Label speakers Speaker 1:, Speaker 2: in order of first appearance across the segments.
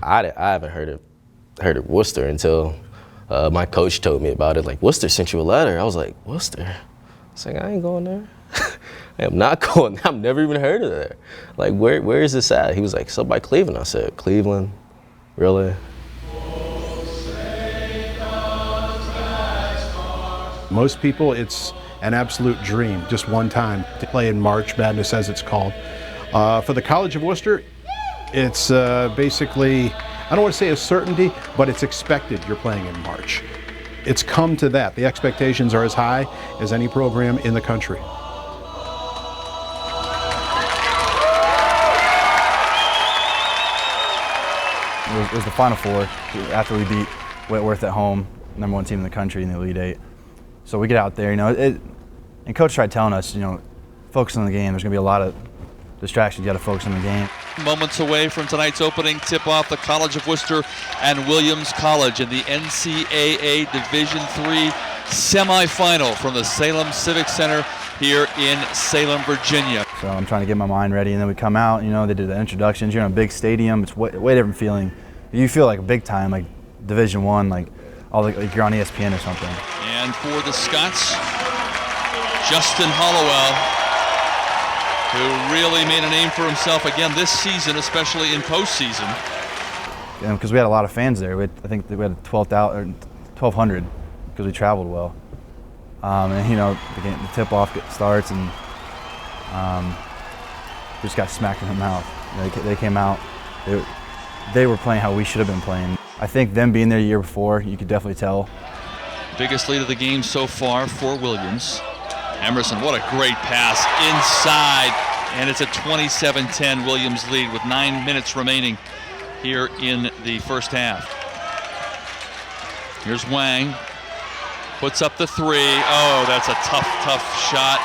Speaker 1: I haven't heard of Wooster until my coach told me about it. Like, Wooster sent you a letter. I was like, Wooster? I was like, I ain't going there. I am not going there. I've never even heard of that. Like, where is this at? He was like, so by Cleveland. I said, Cleveland? Really?
Speaker 2: Most people, it's an absolute dream, just one time to play in March Madness, as it's called. For the College of Wooster, it's basically, I don't want to say a certainty, but it's expected you're playing in March. It's come to that. The expectations are as high as any program in the country.
Speaker 3: It was the Final Four after we beat Whitworth at home, #1 team in the country in the Elite Eight. So we get out there, and Coach tried telling us, focus on the game. There's going to be a lot of distractions. You got to focus on the game.
Speaker 4: Moments away from tonight's opening tip-off, the College of Wooster and Williams College in the NCAA Division III semifinal from the Salem Civic Center here in Salem, Virginia.
Speaker 3: So I'm trying to get my mind ready, and then we come out, they do the introductions. You're in a big stadium. It's way different feeling. You feel like a big time, like Division I, like you're on ESPN or something.
Speaker 4: And for the Scots, Justin Hollowell, who really made a name for himself again this season, especially in postseason.
Speaker 3: Because we had a lot of fans there. I think we had 1,200 because we traveled well. The tip-off starts, and we just got smacked in the mouth. They came out. They were playing how we should have been playing. I think them being there the year before, you could definitely tell.
Speaker 4: Biggest lead of the game so far for Williams. Emerson, what a great pass inside, and it's a 27-10 Williams lead with 9 minutes remaining here in the first half. Here's Wang, puts up the three. Oh, that's a tough shot.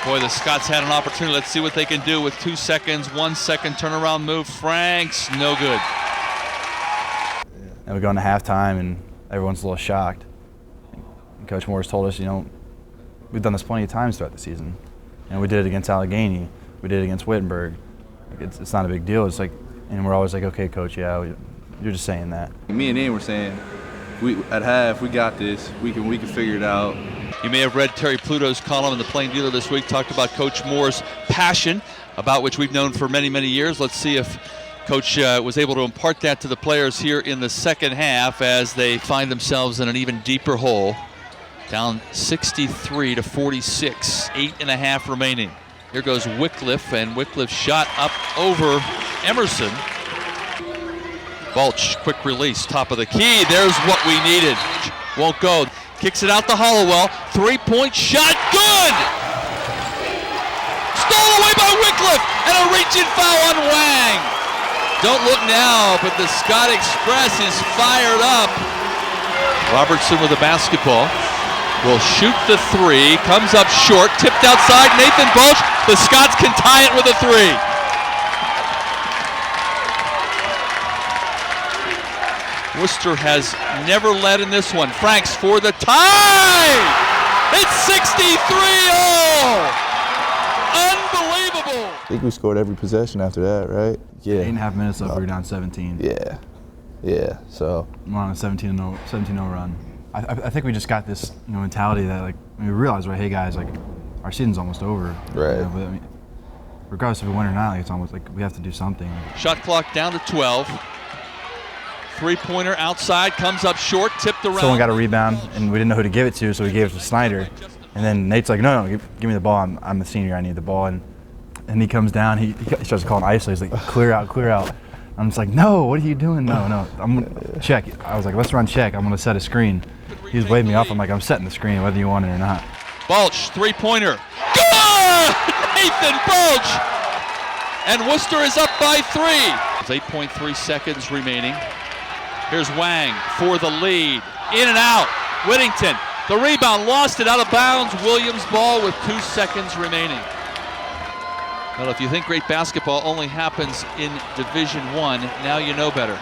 Speaker 4: Boy, the Scots had an opportunity. Let's see what they can do with 2 seconds, 1 second turnaround move. Franks, no good.
Speaker 3: And we go into halftime, and everyone's a little shocked. And Coach Morris told us, we've done this plenty of times throughout the season. And we did it against Allegheny. We did it against Wittenberg. It's not a big deal. It's like, and we're always like, okay, Coach, yeah, you're just saying that.
Speaker 5: Me and Ian were saying, at half, we got this. We can figure it out.
Speaker 4: You may have read Terry Pluto's column in the Plain Dealer this week, talked about Coach Moore's passion, about which we've known for many, many years. Let's see if Coach was able to impart that to the players here in the second half as they find themselves in an even deeper hole. Down 63-46, 8.5 remaining. Here goes Wycliffe, and Wycliffe's shot up over Emerson. Balch, quick release, top of the key. There's what we needed. Won't go. Kicks it out to Hollowell. 3-point shot, good! Stole away by Wycliffe, and a reach-in foul on Wang. Don't look now, but the Scott Express is fired up. Robertson with the basketball. Will shoot the three, comes up short, tipped outside, Nathan Balch. The Scots can tie it with a three. Wooster has never led in this one. Franks for the tie! It's 63-all! Unbelievable!
Speaker 6: I think we scored every possession after that, right? Yeah.
Speaker 3: 8.5 minutes left, we were down 17.
Speaker 6: Yeah, so.
Speaker 3: We're on a 17-0 run. I think we just got this mentality that we realized, right, hey guys, our season's almost over.
Speaker 6: Right.
Speaker 3: But regardless if we win or not, it's almost like we have to do something.
Speaker 4: Shot clock down to 12. Three-pointer outside, comes up short, tipped around.
Speaker 3: Someone got a rebound, and we didn't know who to give it to, so we gave it to Snyder. And then Nate's like, no, give me the ball. I'm the senior, I need the ball. And he comes down, he starts calling ISO. He's like, clear out. I'm just like, no, what are you doing? No, I'm gonna check. I was like, let's run check. I'm gonna set a screen. He was waving me off. I'm like, I'm setting the screen whether you want it or not.
Speaker 4: Balch, three-pointer. Good! Nathan Balch! And Wooster is up by 3. There's 8.3 seconds remaining. Here's Wang for the lead. In and out. Whittington, the rebound, lost it out of bounds. Williams ball with 2 seconds remaining. Well, if you think great basketball only happens in Division I, now you know better.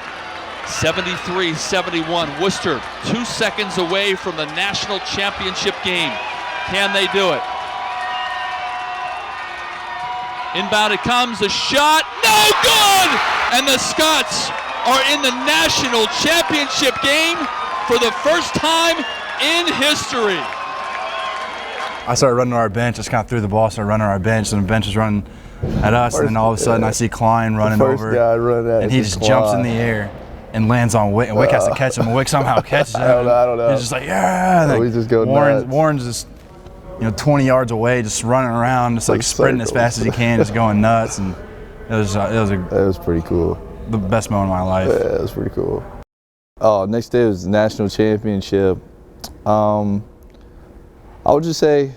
Speaker 4: 73-71, Wooster 2 seconds away from the national championship game. Can they do it? Inbound it comes, a shot, no good! And the Scots are in the national championship game for the first time in history.
Speaker 3: I started running to our bench, just kind of threw the ball, started running to our bench, and the bench is running at us, and then all of a sudden I see Klein running over, and he just jumps in the air and lands on Wick, and Wick has to catch him, and Wick somehow catches him.
Speaker 6: I don't know.
Speaker 3: He's just like, yeah! And
Speaker 6: we just go nuts.
Speaker 3: Warren's just, 20 yards away, just running around, just like sprinting as fast as he can, just going nuts, and it was
Speaker 6: pretty cool.
Speaker 3: The best moment of my life.
Speaker 6: Yeah, it was pretty cool. Oh, next day was the national championship. I would just say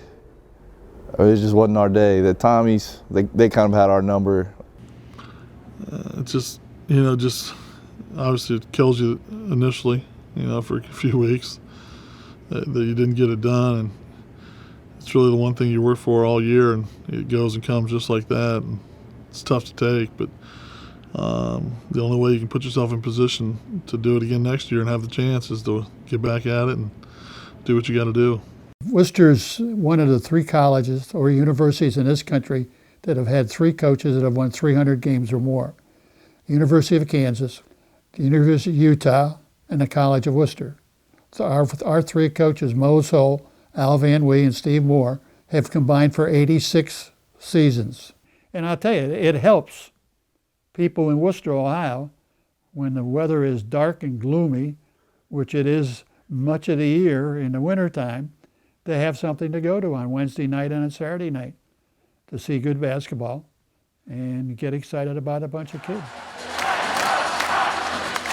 Speaker 6: it just wasn't our day. The Tommies, they kind of had our number.
Speaker 7: It's just obviously it kills you initially, for a few weeks that you didn't get it done, and it's really the one thing you work for all year, and it goes and comes just like that. And it's tough to take, but the only way you can put yourself in position to do it again next year and have the chance is to get back at it and do what you got to do.
Speaker 8: Worcester's one of the 3 colleges or universities in this country that have had 3 coaches that have won 300 games or more. The University of Kansas, the University of Utah, and the College of Wooster. So our 3 coaches, Mose Hull, Al Van Wee, and Steve Moore, have combined for 86 seasons. And I'll tell you, it helps people in Worcester, Ohio, when the weather is dark and gloomy, which it is much of the year in the wintertime, they have something to go to on Wednesday night and on Saturday night to see good basketball and get excited about a bunch of kids.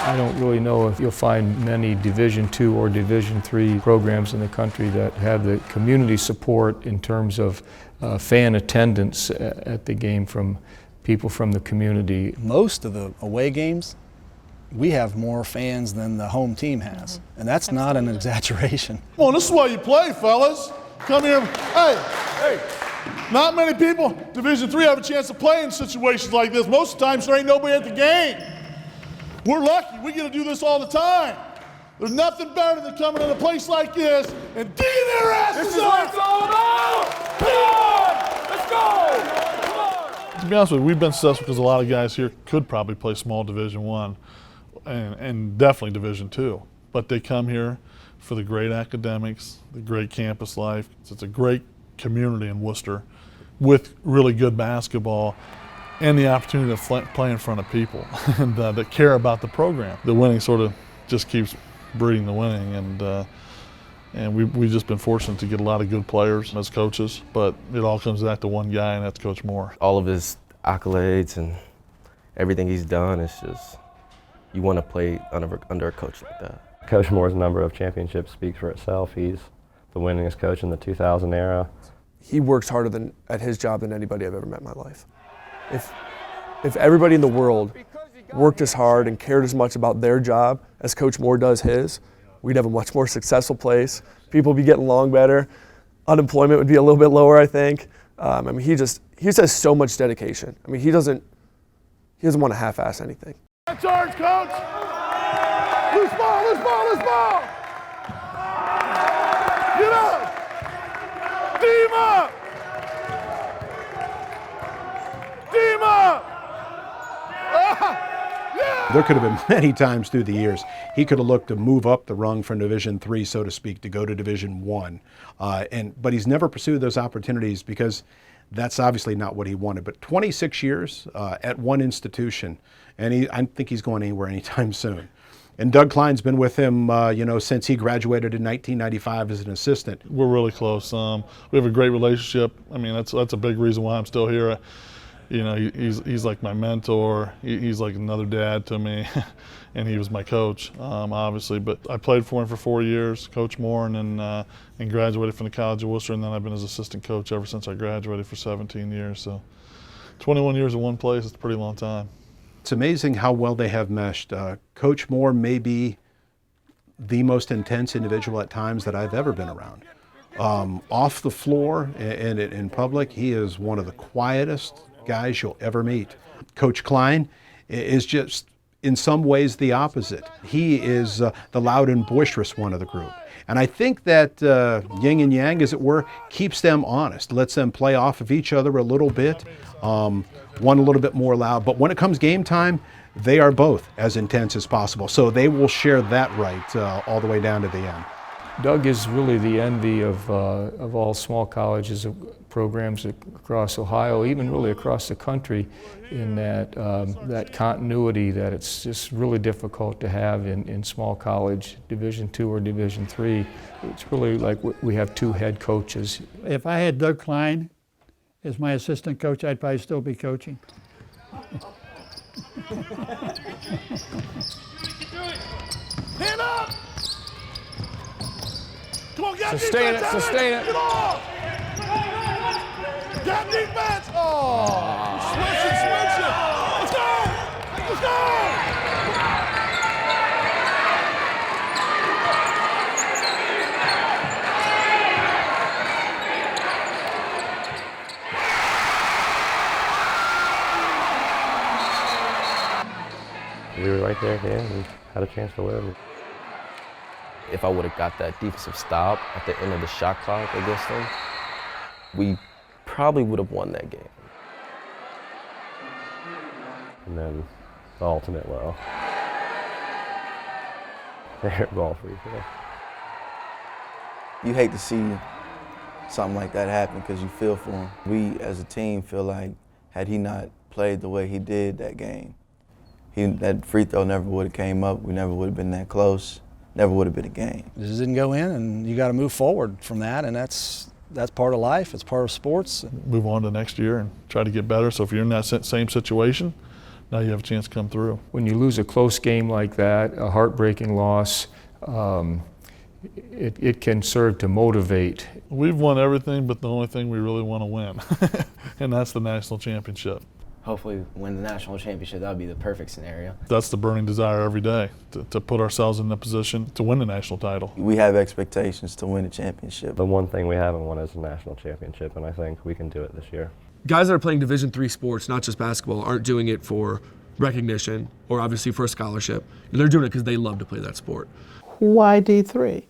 Speaker 9: I don't really know if you'll find many Division II or Division III programs in the country that have the community support in terms of fan attendance at the game from people from the community.
Speaker 10: Most of the away games, we have more fans than the home team has, and that's not an exaggeration.
Speaker 7: Come on, this is why you play, fellas. Come here. Hey, not many people, Division III, have a chance to play in situations like this. Most of the times there ain't nobody at the game. We're lucky. We get to do this all the time. There's nothing better than coming in a place like this and digging their asses
Speaker 11: This is what it's all about! Come on! Let's go! Come on!
Speaker 7: To be honest with you, we've been successful because a lot of guys here could probably play small Division I and definitely Division II. But they come here for the great academics, the great campus life. It's a great community in Worcester with really good basketball and the opportunity to play in front of people and that care about the program. The winning sort of just keeps breeding the winning, and we've just been fortunate to get a lot of good players as coaches, but it all comes back to one guy, and that's Coach Moore.
Speaker 1: All of his accolades and everything he's done, it's just, you want to play under a coach like that.
Speaker 12: Coach Moore's number of championships speaks for itself. He's the winningest coach in the 2000 era.
Speaker 13: He works harder at his job than anybody I've ever met in my life. If everybody in the world worked as hard and cared as much about their job as Coach Moore does his, we'd have a much more successful place. People would be getting along better. Unemployment would be a little bit lower, I think. He just has so much dedication. He doesn't want to half-ass anything.
Speaker 11: Charge, coach! Loose ball, loose ball, loose ball! Get up! Team up! Team up! Yeah!
Speaker 2: There could have been many times through the years he could have looked to move up the rung from Division III, so to speak, to go to Division I. But he's never pursued those opportunities because that's obviously not what he wanted. But 26 years at one institution, and I don't think he's going anywhere anytime soon. And Doug Klein's been with him, since he graduated in 1995 as an assistant.
Speaker 7: We're really close. We have a great relationship. That's a big reason why I'm still here. He's like my mentor. He's like another dad to me, and he was my coach, obviously. But I played for him for 4 years, Coach Moore, and graduated from the College of Wooster, and then I've been his assistant coach ever since I graduated for 17 years. So 21 years in one place, it's a pretty long time.
Speaker 2: It's amazing how well they have meshed. Coach Moore may be the most intense individual at times that I've ever been around. Off the floor and in public, he is one of the quietest guys you'll ever meet. Coach Klein is just in some ways the opposite. He is the loud and boisterous one of the group. And I think that yin and yang, as it were, keeps them honest, lets them play off of each other a little bit, one a little bit more loud. But when it comes game time, they are both as intense as possible. So they will share that right all the way down to the end.
Speaker 9: Doug is really the envy of all small colleges, programs across Ohio, even really across the country, in that that continuity that it's just really difficult to have in small college, Division II or Division III. It's really like we have two head coaches.
Speaker 8: If I had Doug Klein as my assistant coach, I'd probably still be coaching.
Speaker 11: Hand up! Come on, get
Speaker 14: Sustain
Speaker 11: defense,
Speaker 14: it, sustain it.
Speaker 11: Get off! Get defense! Oh! Switch it, switch it! Let's go! Let's go!
Speaker 12: We were right there at the end and had a chance to win.
Speaker 1: If I would have got that defensive stop at the end of the shot clock against them, we probably would have won that game.
Speaker 12: And then the ultimate low. They're ball free throw.
Speaker 15: You hate to see something like that happen because you feel for him. We as a team feel like had he not played the way he did that game, that free throw never would have came up. We never would have been that close. Never would have been a game.
Speaker 10: It just didn't go in, and you got to move forward from that, and that's part of life. It's part of sports.
Speaker 7: Move on to next year and try to get better. So if you're in that same situation, now you have a chance to come through.
Speaker 9: When you lose a close game like that, a heartbreaking loss, it can serve to motivate.
Speaker 7: We've won everything, but the only thing we really want to win, and that's the national championship.
Speaker 16: Hopefully win the national championship. That would be the perfect scenario.
Speaker 7: That's the burning desire every day, to put ourselves in the position to win the national title.
Speaker 15: We have expectations to win a championship.
Speaker 12: The one thing we haven't won is a national championship, and I think we can do it this year.
Speaker 13: Guys that are playing Division III sports, not just basketball, aren't doing it for recognition or obviously for a scholarship. They're doing it because they love to play that sport.
Speaker 17: Why D3?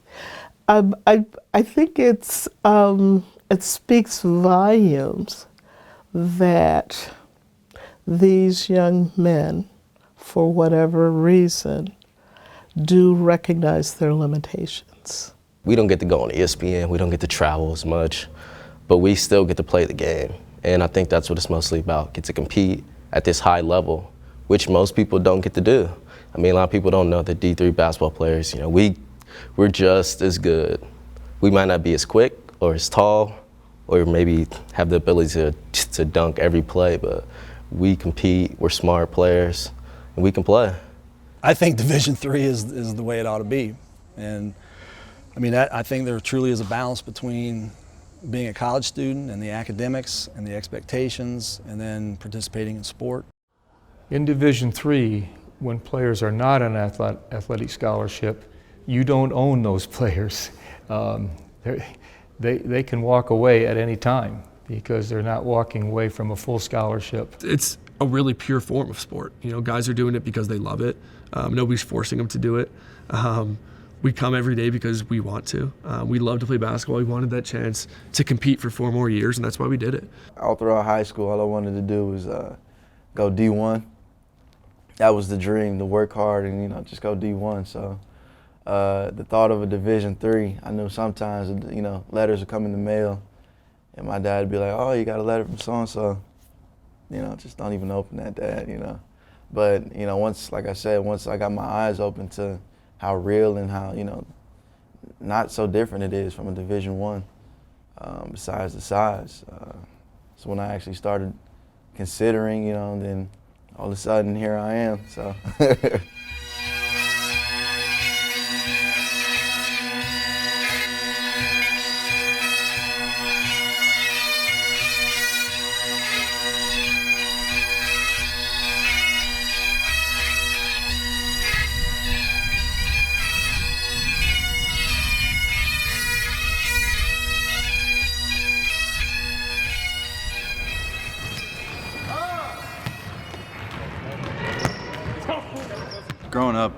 Speaker 17: I think it speaks volumes that these young men, for whatever reason, do recognize their limitations.
Speaker 1: We don't get to go on ESPN, we don't get to travel as much, but we still get to play the game. And I think that's what it's mostly about, get to compete at this high level, which most people don't get to do. I mean, a lot of people don't know that D3 basketball players, we're just as good. We might not be as quick or as tall or maybe have the ability to dunk every play, but we compete, we're smart players, and we can play.
Speaker 10: I think Division III is the way it ought to be. And I mean, I think there truly is a balance between being a college student and the academics and the expectations and then participating in sport.
Speaker 9: In Division III, when players are not on athletic scholarship, you don't own those players. They can walk away at any time, because they're not walking away from a full scholarship.
Speaker 13: It's a really pure form of sport. Guys are doing it because they love it. Nobody's forcing them to do it. We come every day because we want to. We love to play basketball. We wanted that chance to compete for 4 more years, and that's why we did it.
Speaker 15: All throughout high school, all I wanted to do was go D1. That was the dream, to work hard and just go D1. So the thought of a Division III, I knew sometimes letters would come in the mail. And my dad would be like, oh, you got a letter from so-and-so. Just don't even open that, Dad, But, once, like I said, once I got my eyes open to how real and how, not so different it is from a Division I, besides the size. So when I actually started considering, then all of a sudden here I am, so.
Speaker 3: Growing up,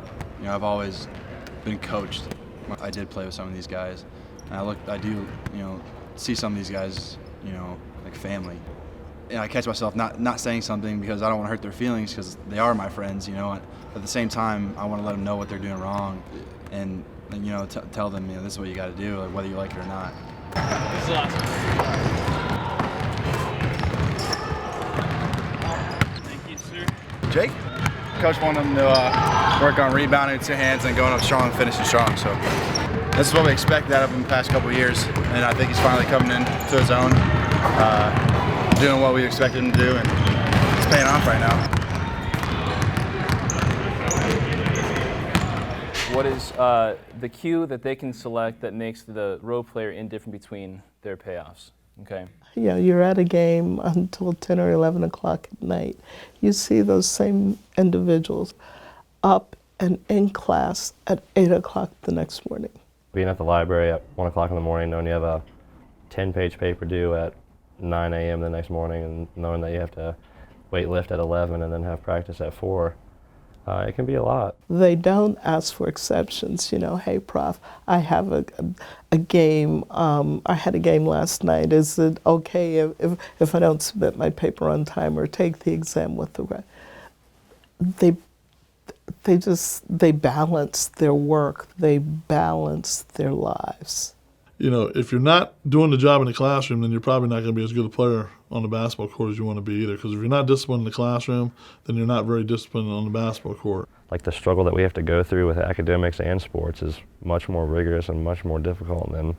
Speaker 3: I've always been coached. I did play with some of these guys, and I do, see some of these guys, like family. And I catch myself not saying something because I don't want to hurt their feelings because they are my friends, At the same time, I want to let them know what they're doing wrong, and tell them, this is what you got to do, like, whether you like it or not.
Speaker 4: This is awesome. Thank you, sir.
Speaker 3: Jake? Coach wanted him to work on rebounding with 2 hands and going up strong and finishing strong. So this is what we expected out of him in the past couple of years, and I think he's finally coming into his own, doing what we expected him to do, and it's paying off right now.
Speaker 14: What is the cue that they can select that makes the role player indifferent between their payoffs? Okay.
Speaker 17: Yeah, you're at a game until 10 or 11 o'clock at night. You see those same individuals up and in class at 8 o'clock the next morning.
Speaker 12: Being at the library at 1 o'clock in the morning, knowing you have a 10-page paper due at 9 a.m. the next morning, and knowing that you have to weight lift at 11 and then have practice at 4, it can be a lot.
Speaker 17: They don't ask for exceptions. Hey, Prof, I have a game. I had a game last night. Is it okay if I don't submit my paper on time or take the exam with the rest? They balance their work. They balance their lives.
Speaker 7: If you're not doing the job in the classroom, then you're probably not going to be as good a player on the basketball court as you want to be either. Because if you're not disciplined in the classroom, then you're not very disciplined on the basketball court.
Speaker 12: Like the struggle that we have to go through with academics and sports is much more rigorous and much more difficult than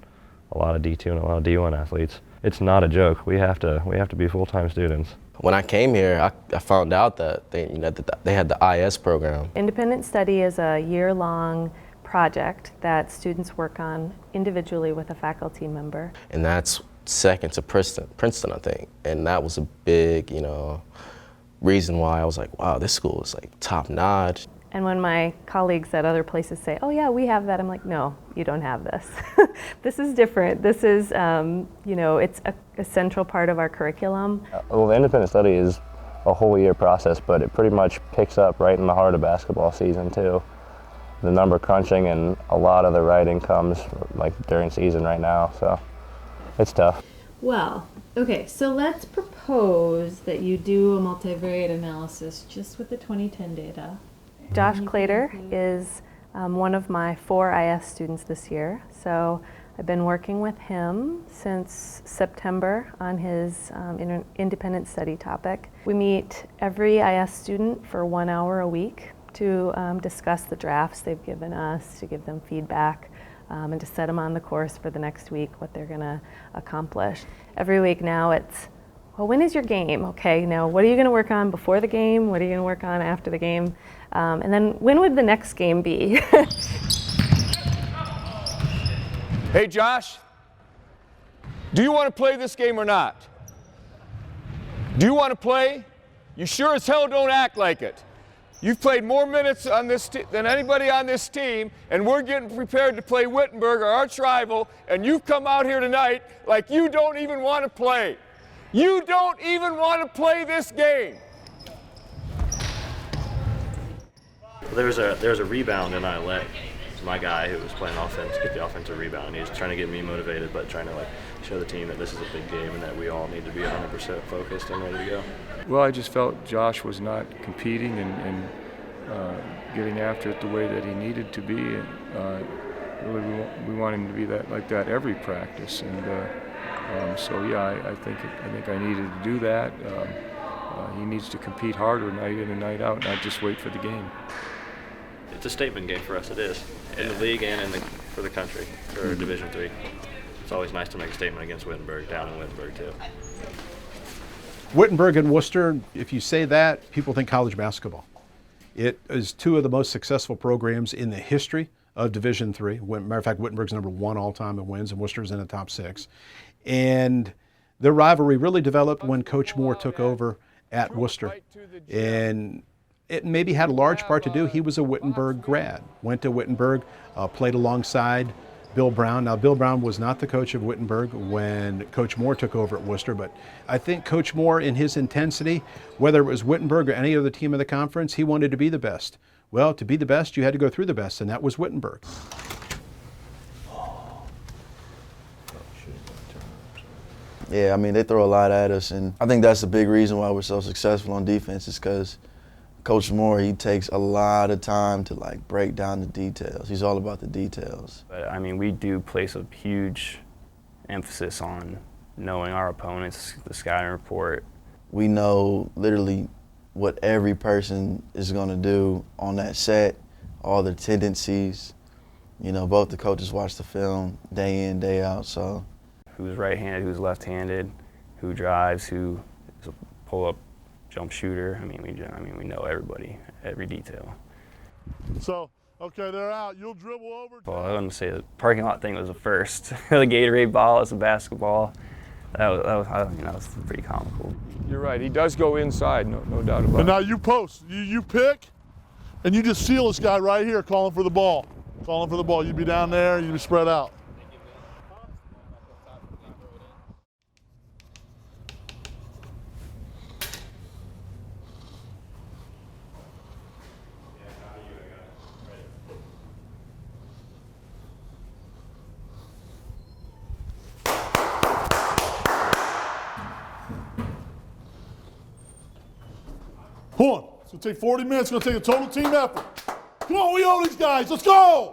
Speaker 12: a lot of D2 and a lot of D1 athletes. It's not a joke. We have to be full-time students.
Speaker 1: When I came here, I found out that they had the IS program.
Speaker 18: Independent study is a year-long project that students work on individually with a faculty member.
Speaker 1: And that's second to Princeton, I think. And that was a big, reason why I was like, wow, this school is like top notch.
Speaker 18: And when my colleagues at other places say, oh yeah, we have that, I'm like, no, you don't have this. This is different. This is, it's a central part of our curriculum.
Speaker 12: Well, the independent study is a whole year process, but it pretty much picks up right in the heart of basketball season too. The number crunching and a lot of the writing comes like during season right now, so it's tough.
Speaker 19: Well, okay, so let's propose that you do a multivariate analysis just with the 2010 data.
Speaker 18: Josh Clater is one of my 4 IS students this year, so I've been working with him since September on his independent study topic. We meet every IS student for 1 hour a week to discuss the drafts they've given us, to give them feedback, and to set them on the course for the next week, what they're gonna accomplish. Every week now it's, well, when is your game? Okay, now what are you gonna work on before the game? What are you gonna work on after the game? And then when would the next game be?
Speaker 20: Hey Josh, do you want to play this game or not? Do you want to play? You sure as hell don't act like it. You've played more minutes on this than anybody on this team, and we're getting prepared to play Wittenberg, our arch rival, and you've come out here tonight like you don't even want to play. You don't even want to play this game.
Speaker 12: There was a rebound in ILA. My guy who was playing offense get the offensive rebound, and he was trying to get me motivated, but trying to show the team that this is a big game and that we all need to be 100% focused and ready to go.
Speaker 21: Well, I just felt Josh was not competing and getting after it the way that he needed to be. And really, we want him to be like that every practice. And so, yeah, I think I needed to do that. He needs to compete harder night in and night out, not just wait for the game.
Speaker 12: It's a statement game for us. It is in the league and for the country for Division III. It's always nice to make a statement against Wittenberg, down in Wittenberg too.
Speaker 2: Wittenberg and Wooster, if you say that, people think college basketball. It is 2 of the most successful programs in the history of Division III. Matter of fact, Wittenberg's #1 all-time in wins, and Wooster's in the top 6. And the rivalry really developed when Coach Moore took over at Wooster. And it maybe had a large part to do. He was a Wittenberg grad, went to Wittenberg, played alongside Bill Brown. Now, Bill Brown was not the coach of Wittenberg when Coach Moore took over at Wooster, but I think Coach Moore, in his intensity, whether it was Wittenberg or any other team in the conference, he wanted to be the best. Well, to be the best, you had to go through the best, and that was Wittenberg.
Speaker 15: Yeah, I mean, they throw a lot at us, and I think that's a big reason why we're so successful on defense is because Coach Moore, he takes a lot of time to like break down the details. He's all about the details.
Speaker 5: But I mean, we do place a huge emphasis on knowing our opponents, the scouting report.
Speaker 15: We know literally what every person is going to do on that set, all their tendencies. You know, both the coaches watch the film day in, day out, so.
Speaker 5: Who's right-handed, who's left-handed, who drives, who is a pull-up jump shooter. I mean, we know everybody, every detail.
Speaker 7: So, okay, they're out. You'll dribble over.
Speaker 5: Well, I wouldn't say the parking lot thing was the first. The Gatorade ball is a basketball. That was pretty comical.
Speaker 21: You're right. He does go inside, no doubt about it.
Speaker 7: And now you post. You pick, and you just seal this guy right here calling for the ball. Calling for the ball. You be down there, you be spread out. Hold on. It's going to take 40 minutes. It's going to take a total team effort. Come on, we owe these guys. Let's go.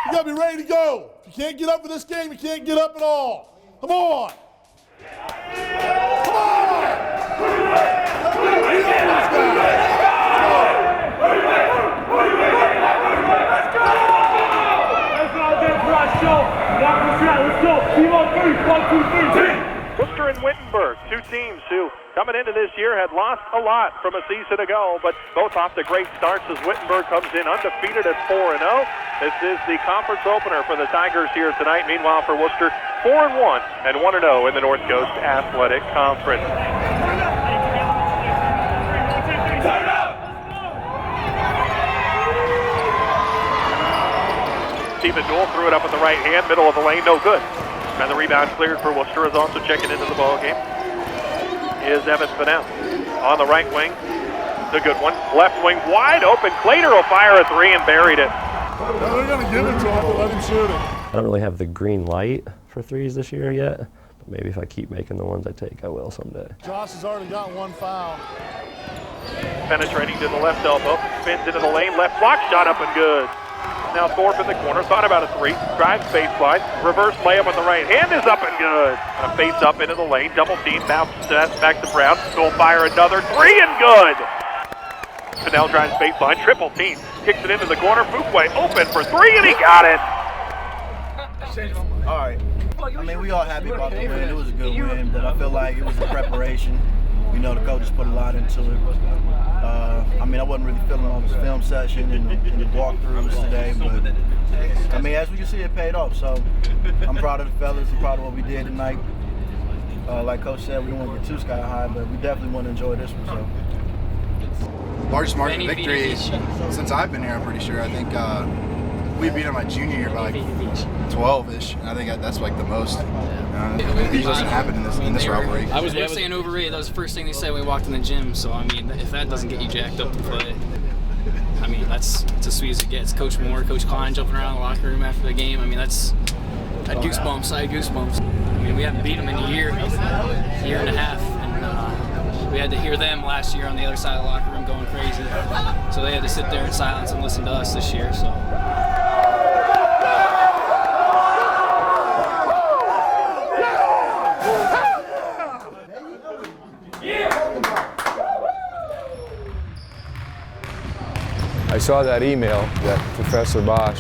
Speaker 7: You got to be ready to go. If you can't get up for this game, you can't get up at all. Come on. Come on. We owe these guys.
Speaker 11: Let's go. Team on three. 1, 2, 3.
Speaker 22: Wooster and Wittenberg, two teams who coming into this year had lost a lot from a season ago, but both off to great starts as Wittenberg comes in undefeated at 4-0. This is the conference opener for the Tigers here tonight. Meanwhile for Wooster, 4-1 and 1-0 in the North Coast Athletic Conference. Stephen Newell threw it up in the right hand, middle of the lane, no good. And the rebound cleared for Wooster is also checking into the ball game. Is Evan Fennell on the right wing. The good one. Left wing wide open. Clater will fire a three and buried it.
Speaker 7: Well, they're going to give it to him, but let him shoot it.
Speaker 23: I don't really have the green light for threes this year yet, but maybe if I keep making the ones I take, I will someday.
Speaker 7: Josh has already got one foul.
Speaker 22: Penetrating to the left elbow. Spins into the lane. Left block shot up and good. Now Thorpe in the corner, thought about a three, drives baseline, reverse layup on the right hand is up and good. A face up into the lane, double team, bounces back to Brown, will fire another three and good. Fennell drives baseline, triple team, kicks it into the corner, Fuqua open for three and he got it.
Speaker 24: All right, I mean, we all happy about the win. It was a good win, but I feel like it was a preparation. You know, the coaches put a lot into it. I mean, I wasn't really feeling all this film session and the walkthroughs today, but I mean, as we can see, it paid off. So I'm proud of the fellas. I'm proud of what we did tonight. Like Coach said, we don't want to get too sky high, but we definitely want to enjoy this one. So.
Speaker 25: Largest margin victory since I've been here, I'm pretty sure. I think we beat them my junior year by like 12-ish, and I think that's like the most. It doesn't happen in this rivalry.
Speaker 26: They were saying overrated. That was the first thing they said when we walked in the gym. So I mean, if that doesn't get you jacked up to play, I mean that's as sweet as it gets. Coach Moore, Coach Klein jumping around the locker room after the game. I mean I had goosebumps. I mean we haven't beat them in a year and a half, and we had to hear them last year on the other side of the locker room going crazy. So they had to sit there in silence and listen to us this year. So.
Speaker 21: I saw that email that Professor Bosch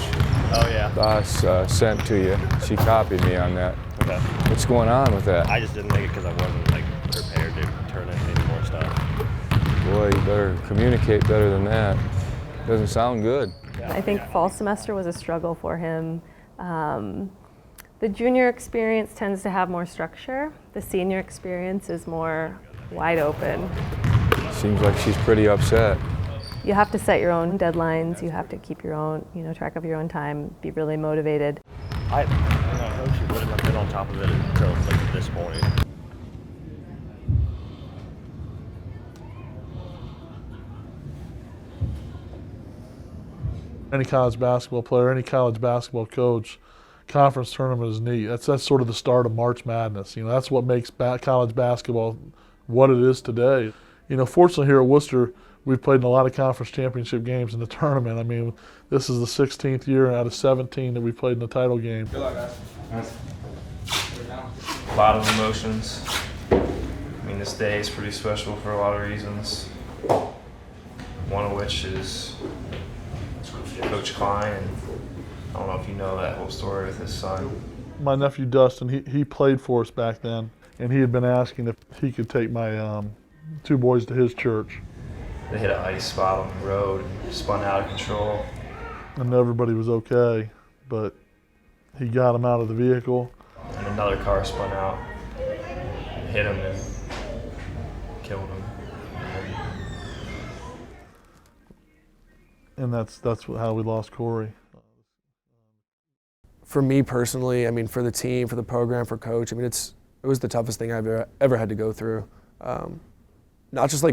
Speaker 21: sent to you. She copied me on that.
Speaker 23: Okay.
Speaker 21: What's going on with that?
Speaker 23: I just didn't make it because I wasn't prepared to turn in any more stuff.
Speaker 21: Boy, you better communicate better than that. Doesn't sound good.
Speaker 18: I think fall semester was a struggle for him. The junior experience tends to have more structure. The senior experience is more wide open.
Speaker 21: Seems like she's pretty upset.
Speaker 18: You have to set your own deadlines. You have to keep your own, track of your own time. Be really motivated.
Speaker 23: I don't know, Coach would have been on top of it until this point.
Speaker 7: Any college basketball player, any college basketball coach conference tournament is neat. That's sort of the start of March Madness. You know, that's what makes college basketball what it is today. You know, fortunately here at Wooster, we've played in a lot of conference championship games in the tournament. I mean, this is the 16th year out of 17 that we played in the title game.
Speaker 6: Good luck, guys. A lot of emotions. I mean, this day is pretty special for a lot of reasons. One of which is Coach Klein, and I don't know if you know that whole story with his son.
Speaker 7: My nephew Dustin, he played for us back then, and he had been asking if he could take my 2 boys to his church.
Speaker 6: They hit an ice spot on the road and spun out of control.
Speaker 7: And everybody was okay, but he got him out of the vehicle.
Speaker 6: And another car spun out, hit him and killed him.
Speaker 7: And that's how we lost Corey.
Speaker 8: For me personally, I mean, for the team, for the program, for coach, I mean, it was the toughest thing I've ever had to go through. Not just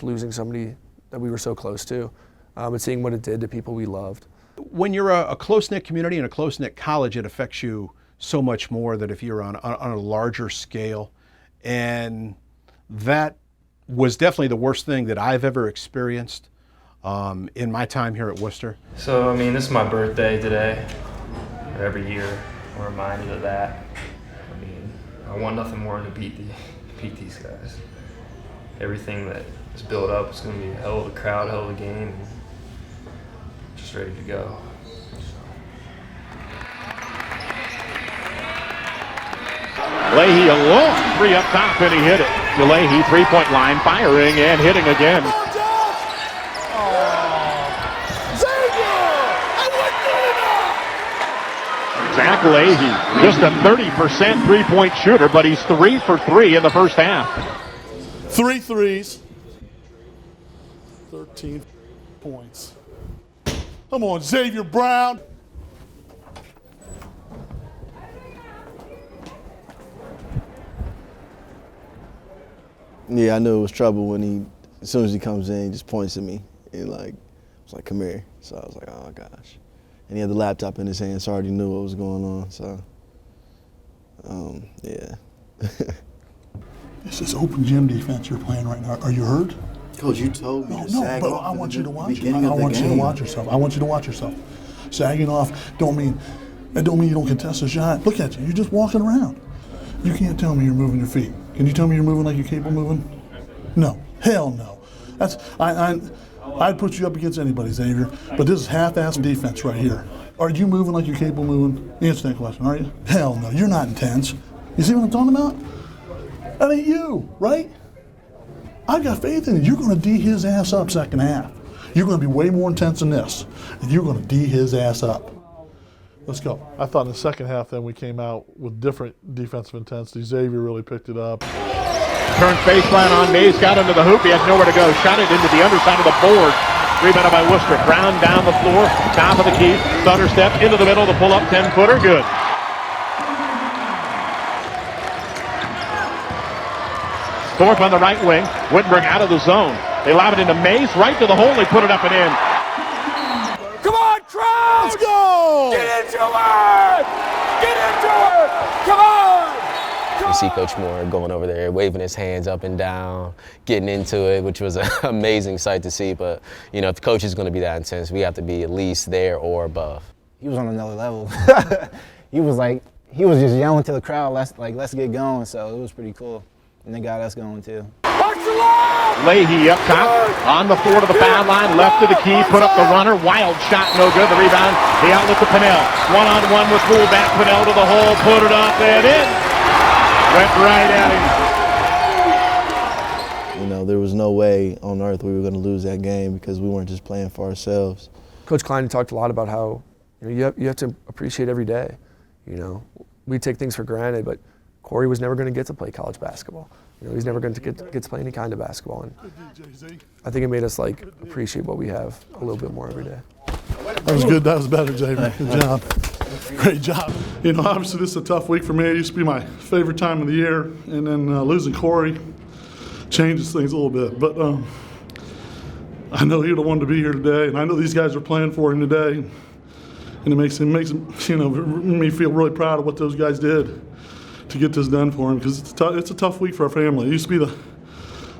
Speaker 8: losing somebody that we were so close to, but seeing what it did to people we loved.
Speaker 2: When you're a close-knit community and a close-knit college, it affects you so much more than if you're on a larger scale. And that was definitely the worst thing that I've ever experienced in my time here at Wooster.
Speaker 6: So, I mean, this is my birthday today. Every year, I'm reminded of that. I mean, I want nothing more than to beat these guys. Everything that is built up is going to be a hell of a crowd, hell of a game, and just ready to go.
Speaker 22: Leahy alone, 3 up top, and he hit it. Leahy, 3-point line, firing and hitting again. Zach Leahy, just a 30% three-point shooter, but he's 3 for 3 in the first half.
Speaker 7: 3 threes, 13 points. Come on, Xavier Brown.
Speaker 15: Yeah, I knew it was trouble when as soon as he comes in, he just points at me and was like, come here. So I was like, oh gosh. And he had the laptop in his hand, so I already knew what was going on, so, yeah.
Speaker 9: This is open gym defense you're playing right now. Are you hurt?
Speaker 15: Coach, you told me to sag
Speaker 9: but
Speaker 15: off
Speaker 9: I want you to watch it.
Speaker 15: beginning of the
Speaker 9: you to
Speaker 15: game.
Speaker 9: watch yourself. I want you to watch yourself. Sagging off don't mean you don't contest a shot. Look at you. You're just walking around. You can't tell me you're moving your feet. Can you tell me you're moving like you're capable of moving? No. Hell no. That's I'd put you up against anybody, Xavier, but this is half-assed defense right here. Are you moving like you're capable of moving? Answer that question, are you? Hell no, you're not intense. You see what I'm talking about? That ain't you, right? I've got faith in you. You're going to D his ass up second half. You're going to be way more intense than this, and you're going to D his ass up. Let's go. I thought in the second half then we came out with different defensive intensity. Xavier really picked it up.
Speaker 22: Turns baseline on Mays, got into the hoop, he has nowhere to go. Shot it into the underside of the board. Rebounded by Wooster. Brown down the floor, top of the key. Thunder step into the middle, the pull-up 10-footer, good. Thorpe on the right wing. Wittenberg out of the zone. They lob it into Mays, right to the hole. They put it up and in.
Speaker 11: Come on, crowd! Let's go! Get into it! Get into it! Come on!
Speaker 1: You see Coach Moore going over there, waving his hands up and down, getting into it, which was an amazing sight to see. But, you know, if the coach is going to be that intense, we have to be at least there or above.
Speaker 10: He was on another level. he was just yelling to the crowd, let's get going. So it was pretty cool. And they got us going too.
Speaker 22: Leahy up top, on the floor to the foul line, left to the key, put up the runner, wild shot, no good. The rebound, the outlet to Pinnell. One-on-one with Poole, back Pinnell to the hole, put it up and in. Went right at him.
Speaker 15: You know, there was no way on earth we were going to lose that game because we weren't just playing for ourselves.
Speaker 8: Coach Klein talked a lot about how you have to appreciate every day. You know, we take things for granted, but Corey was never going to get to play college basketball. You know, he's never going to get to play any kind of basketball, and I think it made us appreciate what we have a little bit more every day.
Speaker 7: That was good. That was better, Xavier. Good job. Great job. You know, obviously this is a tough week for me. It used to be my favorite time of the year, and then losing Corey changes things a little bit. But I know he would have wanted to be here today, and I know these guys are playing for him today.
Speaker 9: And it makes me feel really proud of what those guys did to get this done for them, because it's a tough week for our family. It used to be the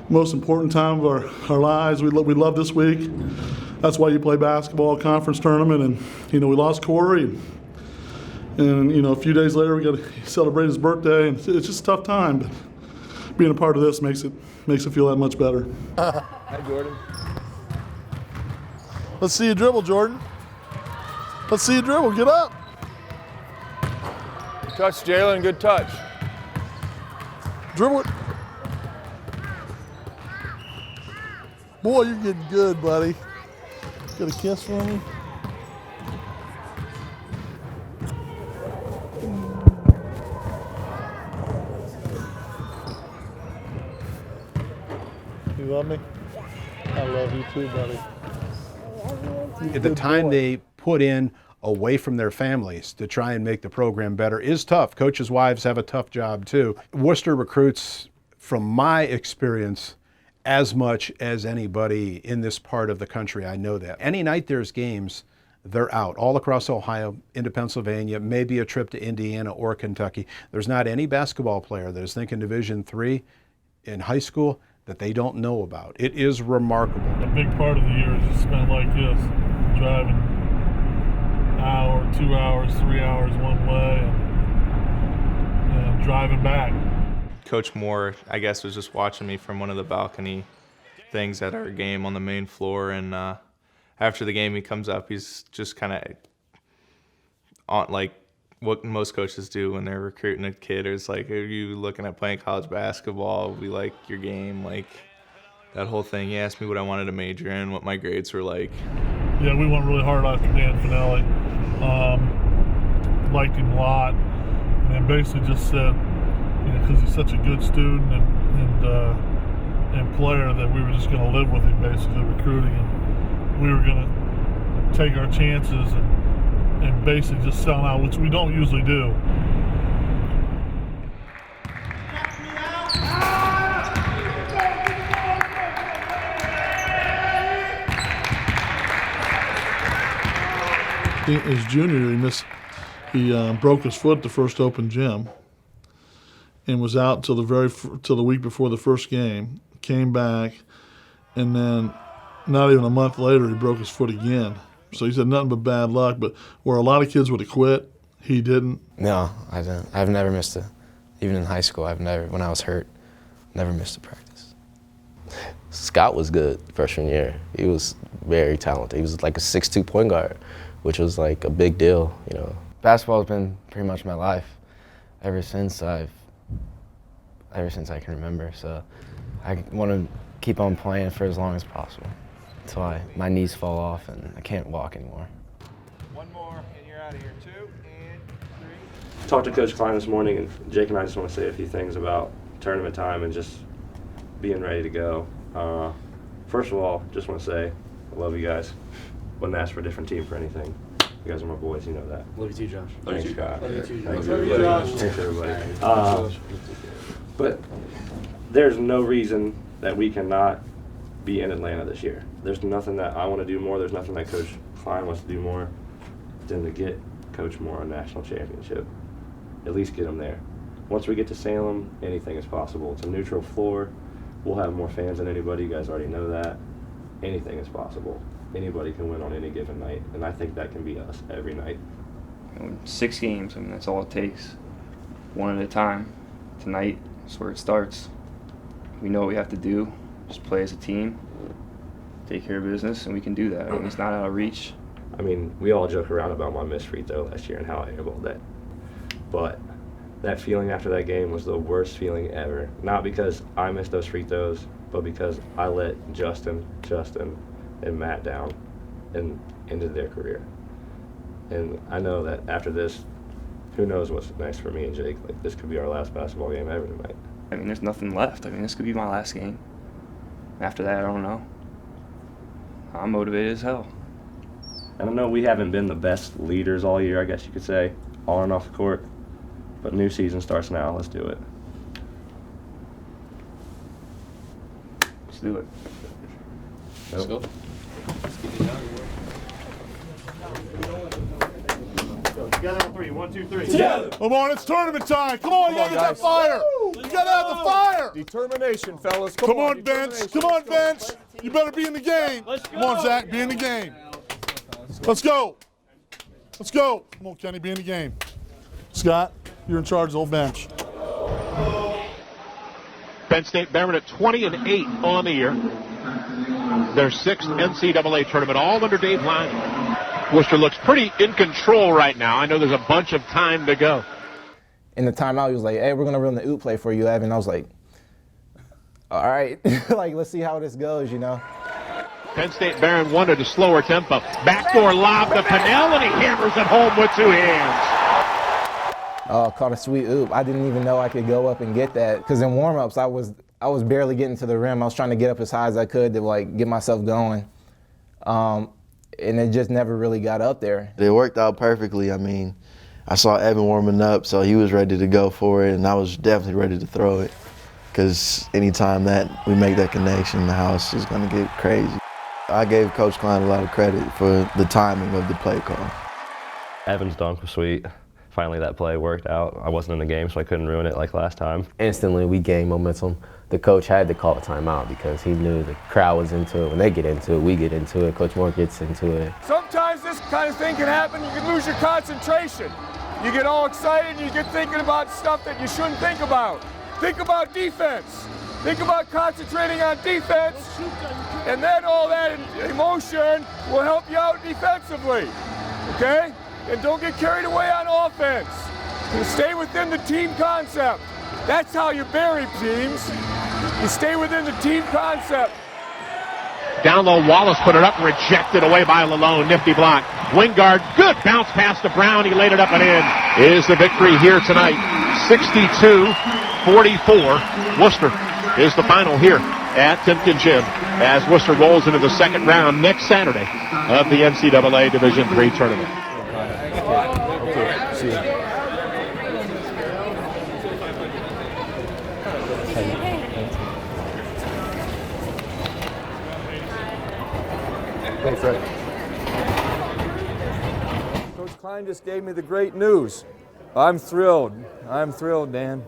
Speaker 9: most important time of our lives. We love this week. That's why you play basketball, conference tournament, and we lost Corey, and a few days later we got to celebrate his birthday, and it's just a tough time. But being a part of this makes it feel that much better.
Speaker 7: Hi, Jordan. Let's see you dribble, Jordan. Let's see you dribble. Get up.
Speaker 20: Good touch, Jalen. Good touch.
Speaker 7: Dribble it. Boy, you're getting good, buddy. Got a kiss from me? You love me? I love you too, buddy.
Speaker 2: The time they put in away from their families to try and make the program better is tough. Coaches' wives have a tough job too. Wooster recruits, from my experience, as much as anybody in this part of the country. I know that. Any night there's games, they're out all across Ohio, into Pennsylvania, maybe a trip to Indiana or Kentucky. There's not any basketball player that is thinking Division III in high school that they don't know about. It is remarkable.
Speaker 7: A big part of the year is just spent like this, driving an hour, 2 hours, 3 hours one way, and driving back.
Speaker 3: Coach Moore, I guess, was just watching me from one of the balcony things at our game on the main floor, and after the game he comes up, he's just kind of on like what most coaches do when they're recruiting a kid, is like, are you looking at playing college basketball? We like your game, like that whole thing. He asked me what I wanted to major in, what my grades were like.
Speaker 7: Yeah, we went really hard after Dan Finelli. Liked him a lot, and then basically just said, because he's such a good student and player, that we were just going to live with him, basically recruiting him. We were going to take our chances and basically just sell out, which we don't usually do. His junior year, he broke his foot at the first open gym and was out till the week before the first game. Came back, and then not even a month later, he broke his foot again. So he said nothing but bad luck. But where a lot of kids would have quit, he didn't.
Speaker 4: No, I didn't. I've never missed even in high school. When I was hurt, never missed a practice.
Speaker 1: Scott was good freshman year. He was very talented. He was like a 6'2" point guard, which was like a big deal,
Speaker 4: Basketball's been pretty much my life ever since I can remember. So I want to keep on playing for as long as possible until my knees fall off and I can't walk anymore.
Speaker 20: One more and you're out of here. 2 and 3.
Speaker 23: Talked to Coach Klein this morning, and Jake and I just want to say a few things about tournament time and just being ready to go. First of all, just want to say I love you guys. Wouldn't ask for a different team for anything. You guys are my boys, you know that.
Speaker 26: Love you too, Josh.
Speaker 23: Thanks, Scott.
Speaker 26: Love you too,
Speaker 23: Thanks,
Speaker 26: Josh.
Speaker 23: everybody. Thanks, everybody. But there's no reason that we cannot be in Atlanta this year. There's nothing that I want to do more. There's nothing that Coach Klein wants to do more than to get Coach Moore a national championship. At least get him there. Once we get to Salem, anything is possible. It's a neutral floor. We'll have more fans than anybody. You guys already know that. Anything is possible. Anybody can win on any given night, and I think that can be us every night.
Speaker 5: 6 games, that's all it takes. One at a time. Tonight is where it starts. We know what we have to do. Just play as a team, take care of business, and we can do that. It's not out of reach.
Speaker 23: We all joke around about my missed free throw last year and how I airballed that. But that feeling after that game was the worst feeling ever. Not because I missed those free throws, but because I let Justin, and Matt down and ended their career. And I know that after this, who knows what's next for me and Jake. Like, this could be our last basketball game ever tonight.
Speaker 5: There's nothing left. This could be my last game. After that, I don't know. I'm motivated as hell.
Speaker 23: And I know we haven't been the best leaders all year, I guess you could say, on and off the court. But new season starts now. Let's do it.
Speaker 5: Let's do it.
Speaker 23: Let's go.
Speaker 26: Let's get it done.
Speaker 12: Together on 3. 1, 2, 3.
Speaker 9: Together. Come on, it's tournament time. Come on, you gotta get that fire. You gotta have the fire.
Speaker 20: Determination, fellas.
Speaker 9: Come on, bench. Come on, bench. You better be in the game. Come on, Zach, be in the game. Let's go. Let's go. Come on, Kenny, be in the game. Scott, you're in charge of the whole bench.
Speaker 13: Penn State Barron at 20-8 on the year. Their 6th NCAA tournament, all under Dave Lyon. Wooster looks pretty in control right now. I know there's a bunch of time to go.
Speaker 4: In the timeout, he was like, hey, we're going to run the oop play for you, Evan. I was like, all right. Like, let's see how this goes, you know.
Speaker 13: Penn State Barron wanted a slower tempo. Backdoor lob to Pennell, and he hammers it home with 2 hands.
Speaker 4: Oh, caught a sweet oop. I didn't even know I could go up and get that. Because in warm-ups, I was barely getting to the rim. I was trying to get up as high as I could to, like, get myself going. And it just never really got up there.
Speaker 15: It worked out perfectly. I mean, I saw Evan warming up, so he was ready to go for it, and I was definitely ready to throw it. Because anytime that we make that connection, the house is going to get crazy. I gave Coach Klein a lot of credit for the timing of the play call.
Speaker 14: Evan's dunk was sweet. Finally that play worked out. I wasn't in the game, so I couldn't ruin it like last time.
Speaker 1: Instantly, we gained momentum. The coach had to call a timeout because he knew the crowd was into it. When they get into it, we get into it. Coach Moore gets into it.
Speaker 20: Sometimes this kind of thing can happen. You can lose your concentration. You get all excited and you get thinking about stuff that you shouldn't think about. Think about defense. Think about concentrating on defense, and then all that emotion will help you out defensively, okay? And don't get carried away on offense. You stay within the team concept. That's how you bury teams. You stay within the team concept.
Speaker 13: Down low, Wallace put it up, rejected away by Lalone. Nifty block. Wingard, good bounce pass to Brown. He laid it up and in. Is the victory here tonight. 62-44. Worcester is the final here at Timken Gym as Worcester rolls into the second round next Saturday of the NCAA Division III tournament.
Speaker 2: Okay. See you.
Speaker 20: Hey, Fred. Coach Klein just gave me the great news. I'm thrilled. I'm thrilled, Dan.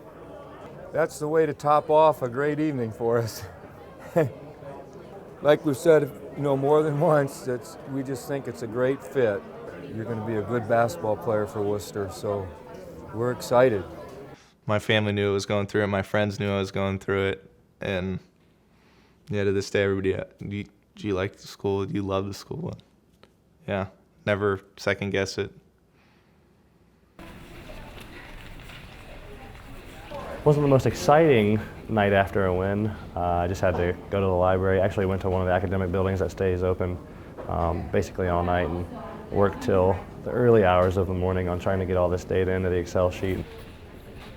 Speaker 20: That's the way to top off a great evening for us. Like we've said, more than once, we just think it's a great fit. You're going to be a good basketball player for Worcester, so we're excited.
Speaker 3: My family knew I was going through it. My friends knew I was going through it. And yeah, to this day, everybody, do you like the school? Do you love the school? Yeah, never second guess it.
Speaker 16: Wasn't the most exciting night after a win. I just had to go to the library. Actually went to one of the academic buildings that stays open basically all night and worked till the early hours of the morning on trying to get all this data into the Excel sheet.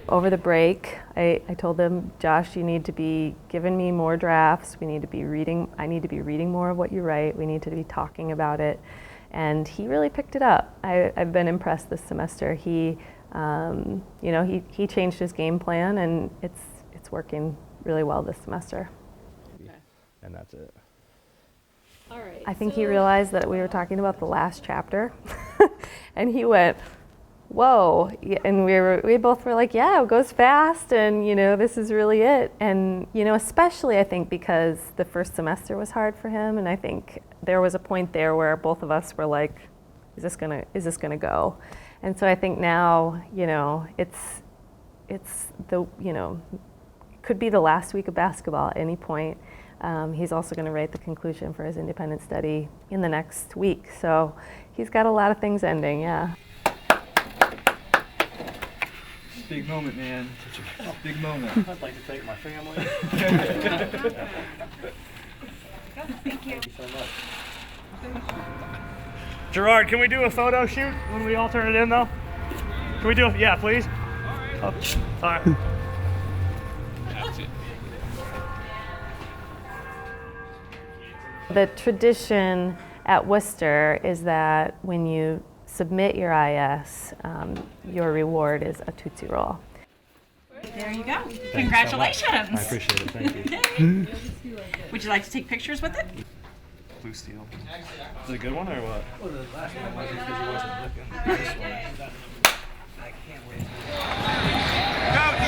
Speaker 18: Over the break, I told them, Josh, you need to be giving me more drafts. I need to be reading more of what you write. We need to be talking about it. And he really picked it up. I've been impressed this semester. He changed his game plan, and it's working really well this semester.
Speaker 16: And that's it.
Speaker 18: All right. I think he realized that we were talking about the last chapter, and he went, whoa, and we both were like, yeah, it goes fast, and this is really it. And especially I think because the first semester was hard for him, and I think there was a point there where both of us were like, is this gonna go? And so I think now, it's the, could be the last week of basketball at any point. He's also going to write the conclusion for his independent study in the next week. So he's got a lot of things ending, yeah.
Speaker 12: Big moment, man. Big moment.
Speaker 16: I'd like to thank my family.
Speaker 12: Thank you.
Speaker 16: Thank you so much. Gerard, can we do a photo shoot when we all turn it in, though? Can we do it? Yeah, please. All right.
Speaker 13: That's it.
Speaker 18: The tradition at Wooster is that when you submit your IS, your reward is a Tootsie Roll.
Speaker 17: There you go.
Speaker 16: Thanks
Speaker 17: Congratulations.
Speaker 16: So much. I appreciate it. Thank you.
Speaker 17: Would you like to take pictures with it?
Speaker 12: blue steel. Is it a good one or what? Well, the last one wasn't because he wasn't looking. This one. I can't wait. Coach!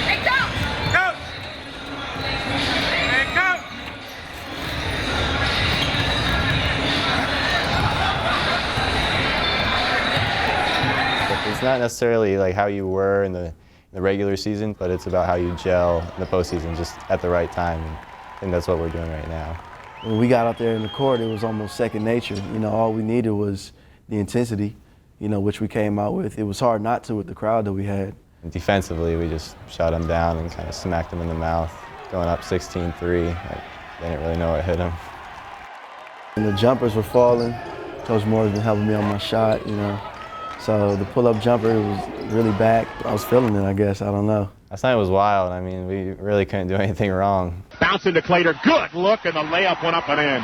Speaker 12: Hey, coach! Coach! Hey, coach!
Speaker 6: It's not necessarily like how you were in the regular season, but it's about how you gel in the postseason just at the right time. And I think that's what we're doing right now.
Speaker 15: When we got out there in the court, it was almost second nature. You know, all we needed was the intensity, you know, which we came out with. It was hard not to with the crowd that we had.
Speaker 6: And defensively, we just shut them down and kind of smacked them in the mouth, going up 16-3. Like, they didn't really know what hit them.
Speaker 15: And the jumpers were falling. Coach Moore's been helping me on my shot, you know. So the pull-up jumper was really back. I was feeling it, I guess. I don't know.
Speaker 6: Last night was wild. I mean, we really couldn't do anything wrong.
Speaker 13: Bounce into Clater. Good look, and the layup went up and in.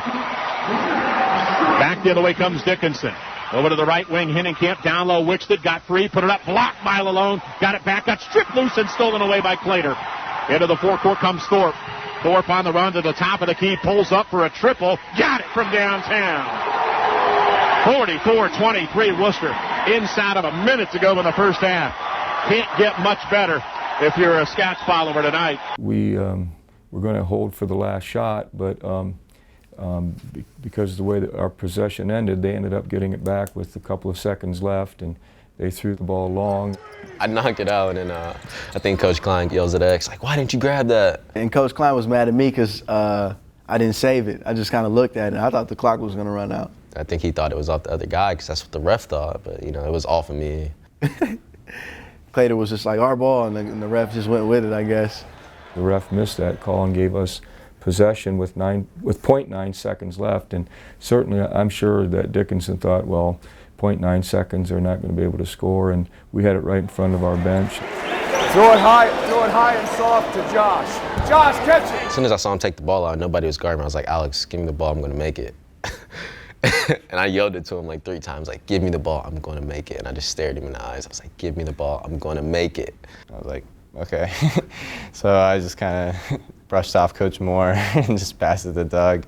Speaker 13: Back the other way comes Dickinson. Over to the right wing, Henninkamp down low. Wickstead got free, put it up, blocked by Lalone. Got it back, got stripped loose and stolen away by Clater. Into the forecourt comes Thorpe. Thorpe on the run to the top of the key, pulls up for a triple. Got it from downtown. 44-23 Wooster. Inside of a minute to go in the first half. Can't get much better if you're a Scouts follower tonight.
Speaker 11: We're going to hold for the last shot, but because of the way that our possession ended, they ended up getting it back with a couple of seconds left, and they threw the ball long.
Speaker 1: I knocked it out, and I think Coach Klein yells at X, like, why didn't you grab that?
Speaker 15: And Coach Klein was mad at me because I didn't save it. I just kind of looked at it. I thought the clock was going to run out.
Speaker 1: I think he thought it was off the other guy because that's what the ref thought, but, you know, it was off of me.
Speaker 15: Clater was just like, our ball, and the ref just went with it, I guess.
Speaker 11: The ref missed that call and gave us possession with 0.9 seconds left, and certainly I'm sure that Dickinson thought, well, 0.9 seconds, they're not going to be able to score, and we had it right in front of our bench.
Speaker 20: Throw it high and soft to Josh. Josh, catch it!
Speaker 1: As soon as I saw him take the ball out, nobody was guarding me. I was like, Alex, give me the ball, I'm going to make it. And I yelled it to him like 3 times, like, give me the ball, I'm going to make it. And I just stared him in the eyes. I was like, give me the ball, I'm going to make it.
Speaker 6: I was like, okay. So I just kind of brushed off Coach Moore and just passed it to Doug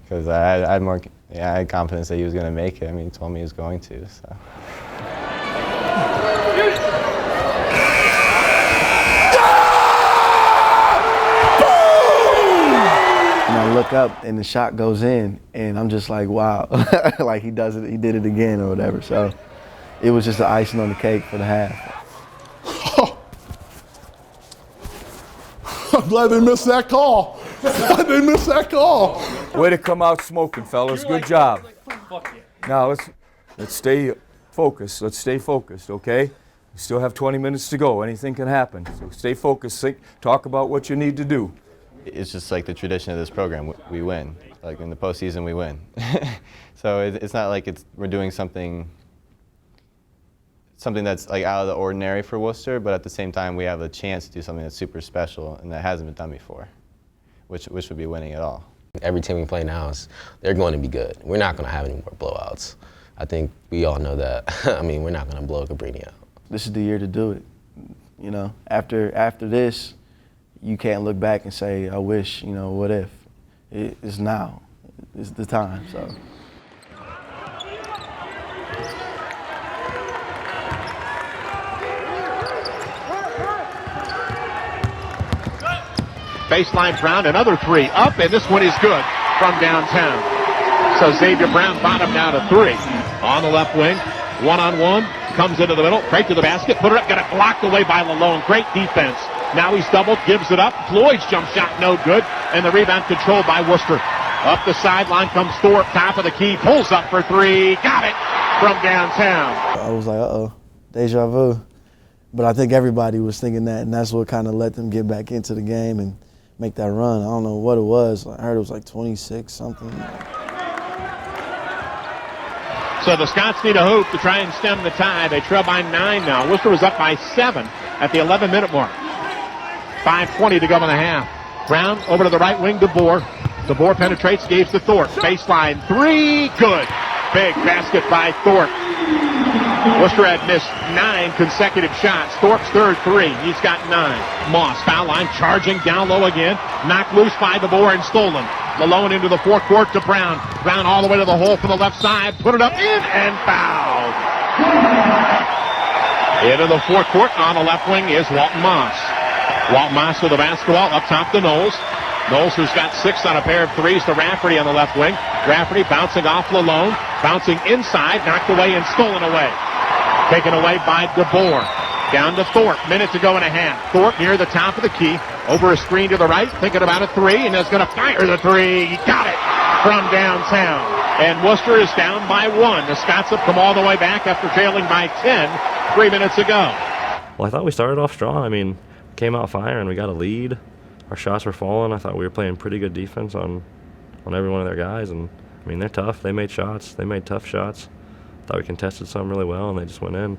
Speaker 6: because I had confidence that he was going to make it. I mean, he told me he was going to, so.
Speaker 15: And I look up and the shot goes in, and I'm just like, wow, like he did it again or whatever. So it was just the icing on the cake for the half.
Speaker 9: Oh. I'm glad they missed that call. They missed that call.
Speaker 20: Way to come out smoking, fellas. Good job. Now let's stay focused. Let's stay focused, okay? You still have 20 minutes to go. Anything can happen. So stay focused. Talk about what you need to do.
Speaker 6: It's just like the tradition of this program. We win. Like in the postseason, we win. So it's not like we're doing something that's like out of the ordinary for Worcester, but at the same time, we have a chance to do something that's super special and that hasn't been done before, which would be winning it all.
Speaker 1: Every team we play now, they're going to be good. We're not going to have any more blowouts. I think we all know that. I mean, we're not going to blow Cabrini out.
Speaker 15: This is the year to do it. You know, after this, you can't look back and say, I wish, you know, what if? It's now. It's the time, so.
Speaker 13: Baseline Brown, another 3 up, and this one is good from downtown. So Xavier Brown bottom now to 3. On the left wing, one-on-one, comes into the middle, right to the basket, put it up, got it blocked away by Lalone. Great defense. Now he's doubled, gives it up. Floyd's jump shot no good, and the rebound controlled by Wooster. Up the sideline comes Thorpe, top of the key, pulls up for 3, got it from downtown.
Speaker 15: I was like, uh-oh, deja vu. But I think everybody was thinking that, and that's what kind of let them get back into the game and make that run. I don't know what it was. I heard it was like 26 something.
Speaker 13: So the Scots need a hoop to try and stem the tide. They trail by 9 now. Worcester was up by 7 at the 11-minute mark. 5:20 to go in the half. Brown over to the right wing, DeBoer. DeBoer penetrates, gives to Thorpe. Baseline 3, good. Big basket by Thorpe. Worcester had missed 9 consecutive shots. Thorpe's third 3. He's got 9. Moss, foul line, charging down low again. Knocked loose by DeBoer and stolen. Malone into the forecourt to Brown. Brown all the way to the hole for the left side. Put it up in and fouled. Into the forecourt on the left wing is Walton Moss. Walton Moss with the basketball up top to Knowles. Knowles, who's got 6 on a pair of threes, to Rafferty on the left wing. Rafferty bouncing off Malone. Bouncing inside, knocked away and stolen away. Taken away by DeBoer. Down to Thorpe, minute to go and a half. Thorpe near the top of the key. Over a screen to the right, thinking about a three, and is going to fire the three. He got it from downtown. And Wooster is down by 1. The Scots have come all the way back after trailing by 10 3 minutes ago.
Speaker 14: Well, I thought we started off strong. I mean, came out firing. We got a lead. Our shots were falling. I thought we were playing pretty good defense on every one of their guys. And, I mean, they're tough. They made shots. They made tough shots. Thought we contested some really well, and they just went in.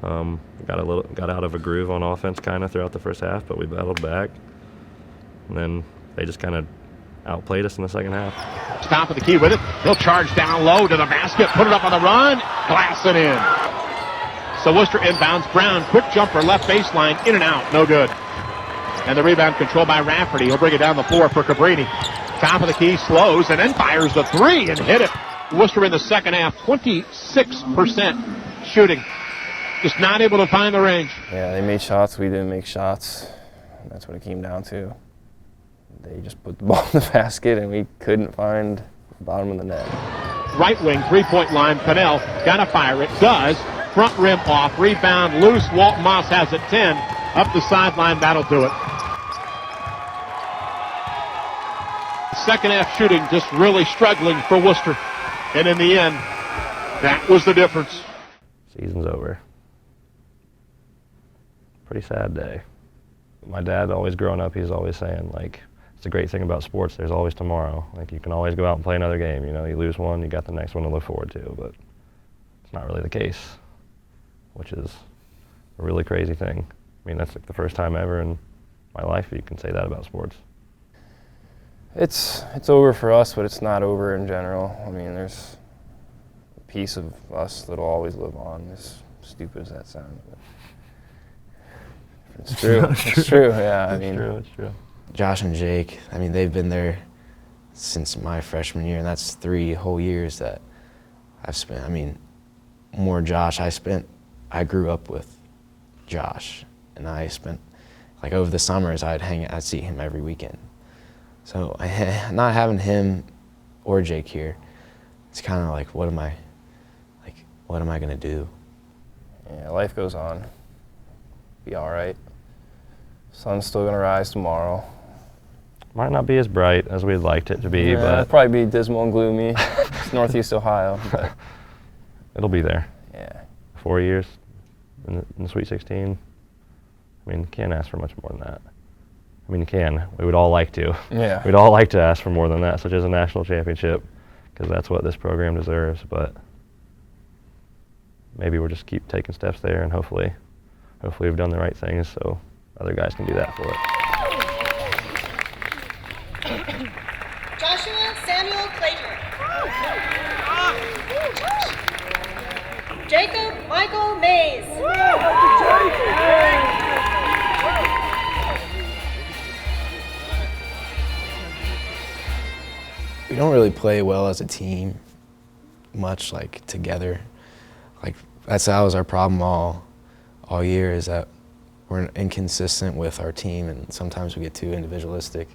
Speaker 14: Got out of a groove on offense kind of throughout the first half, but we battled back. And then they just kind of outplayed us in the second half.
Speaker 13: Top of the key with it. He'll charge down low to the basket, put it up on the run, glass it in. So Wooster inbounds. Brown, quick jumper, left baseline, in and out, no good. And the rebound controlled by Rafferty. He'll bring it down the floor for Cabrini. Top of the key, slows, and then fires the three and hit it. Wooster in the second half, 26% shooting. Just not able to find the range.
Speaker 6: Yeah, they made shots. We didn't make shots. That's what it came down to. They just put the ball in the basket, and we couldn't find the bottom of the net.
Speaker 13: Right wing, three-point line. Pennell got to fire it. Does. Front rim off. Rebound loose. Walton Moss has it 10. Up the sideline. That'll do it. Second half shooting just really struggling for Wooster. And in the end, that was the difference.
Speaker 14: Season's over. Pretty sad day. My dad, always growing up, he's always saying, like, it's a great thing about sports, there's always tomorrow. Like, you can always go out and play another game. You know, you lose one, you got the next one to look forward to, but it's not really the case, which is a really crazy thing. I mean, that's like the first time ever in my life you can say that about sports.
Speaker 6: It's over for us, but it's not over in general. I mean, there's a piece of us that'll always live on, as stupid as that sounds. But it's true. It's true, yeah.
Speaker 14: It's true.
Speaker 1: Josh and Jake, I mean, they've been there since my freshman year, and that's 3 whole years that I've spent. I mean, more Josh. I grew up with Josh, and I spent, like, over the summers, I'd see him every weekend. So not having him or Jake here, it's kind of like, what am I gonna do?
Speaker 6: Yeah, life goes on. Be all right. Sun's still gonna rise tomorrow.
Speaker 14: Might not be as bright as we'd liked it to be,
Speaker 6: Yeah,
Speaker 14: but
Speaker 6: it'll probably be dismal and gloomy. It's Northeast Ohio, but
Speaker 14: it'll be there.
Speaker 6: Yeah.
Speaker 14: 4 years in the Sweet 16. I mean, you can't ask for much more than that. I mean, you can. We would all like to.
Speaker 6: Yeah.
Speaker 14: We'd all like to ask for more than that, such as a national championship, because that's what this program deserves. But maybe we'll just keep taking steps there, and hopefully we've done the right things so other guys can do that for it.
Speaker 17: Joshua Samuel Clayton. Jacob Michael Mays.
Speaker 1: We don't really play well as a team, much like together. Like that was our problem all year, is that we're inconsistent with our team, and sometimes we get too individualistic.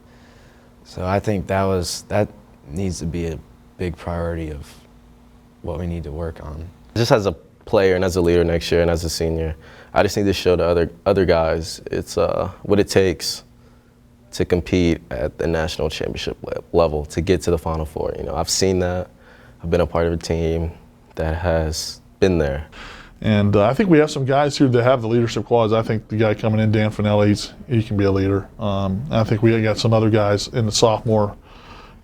Speaker 1: So I think that needs to be a big priority of what we need to work on. Just as a player and as a leader next year and as a senior, I just need to show the other guys it's what it takes to compete at the national championship level, to get to the Final Four. You know, I've seen that. I've been a part of a team that has been there.
Speaker 7: And I think we have some guys here that have the leadership qualities. I think the guy coming in, Dan Finelli, he can be a leader. I think we got some other guys in the sophomore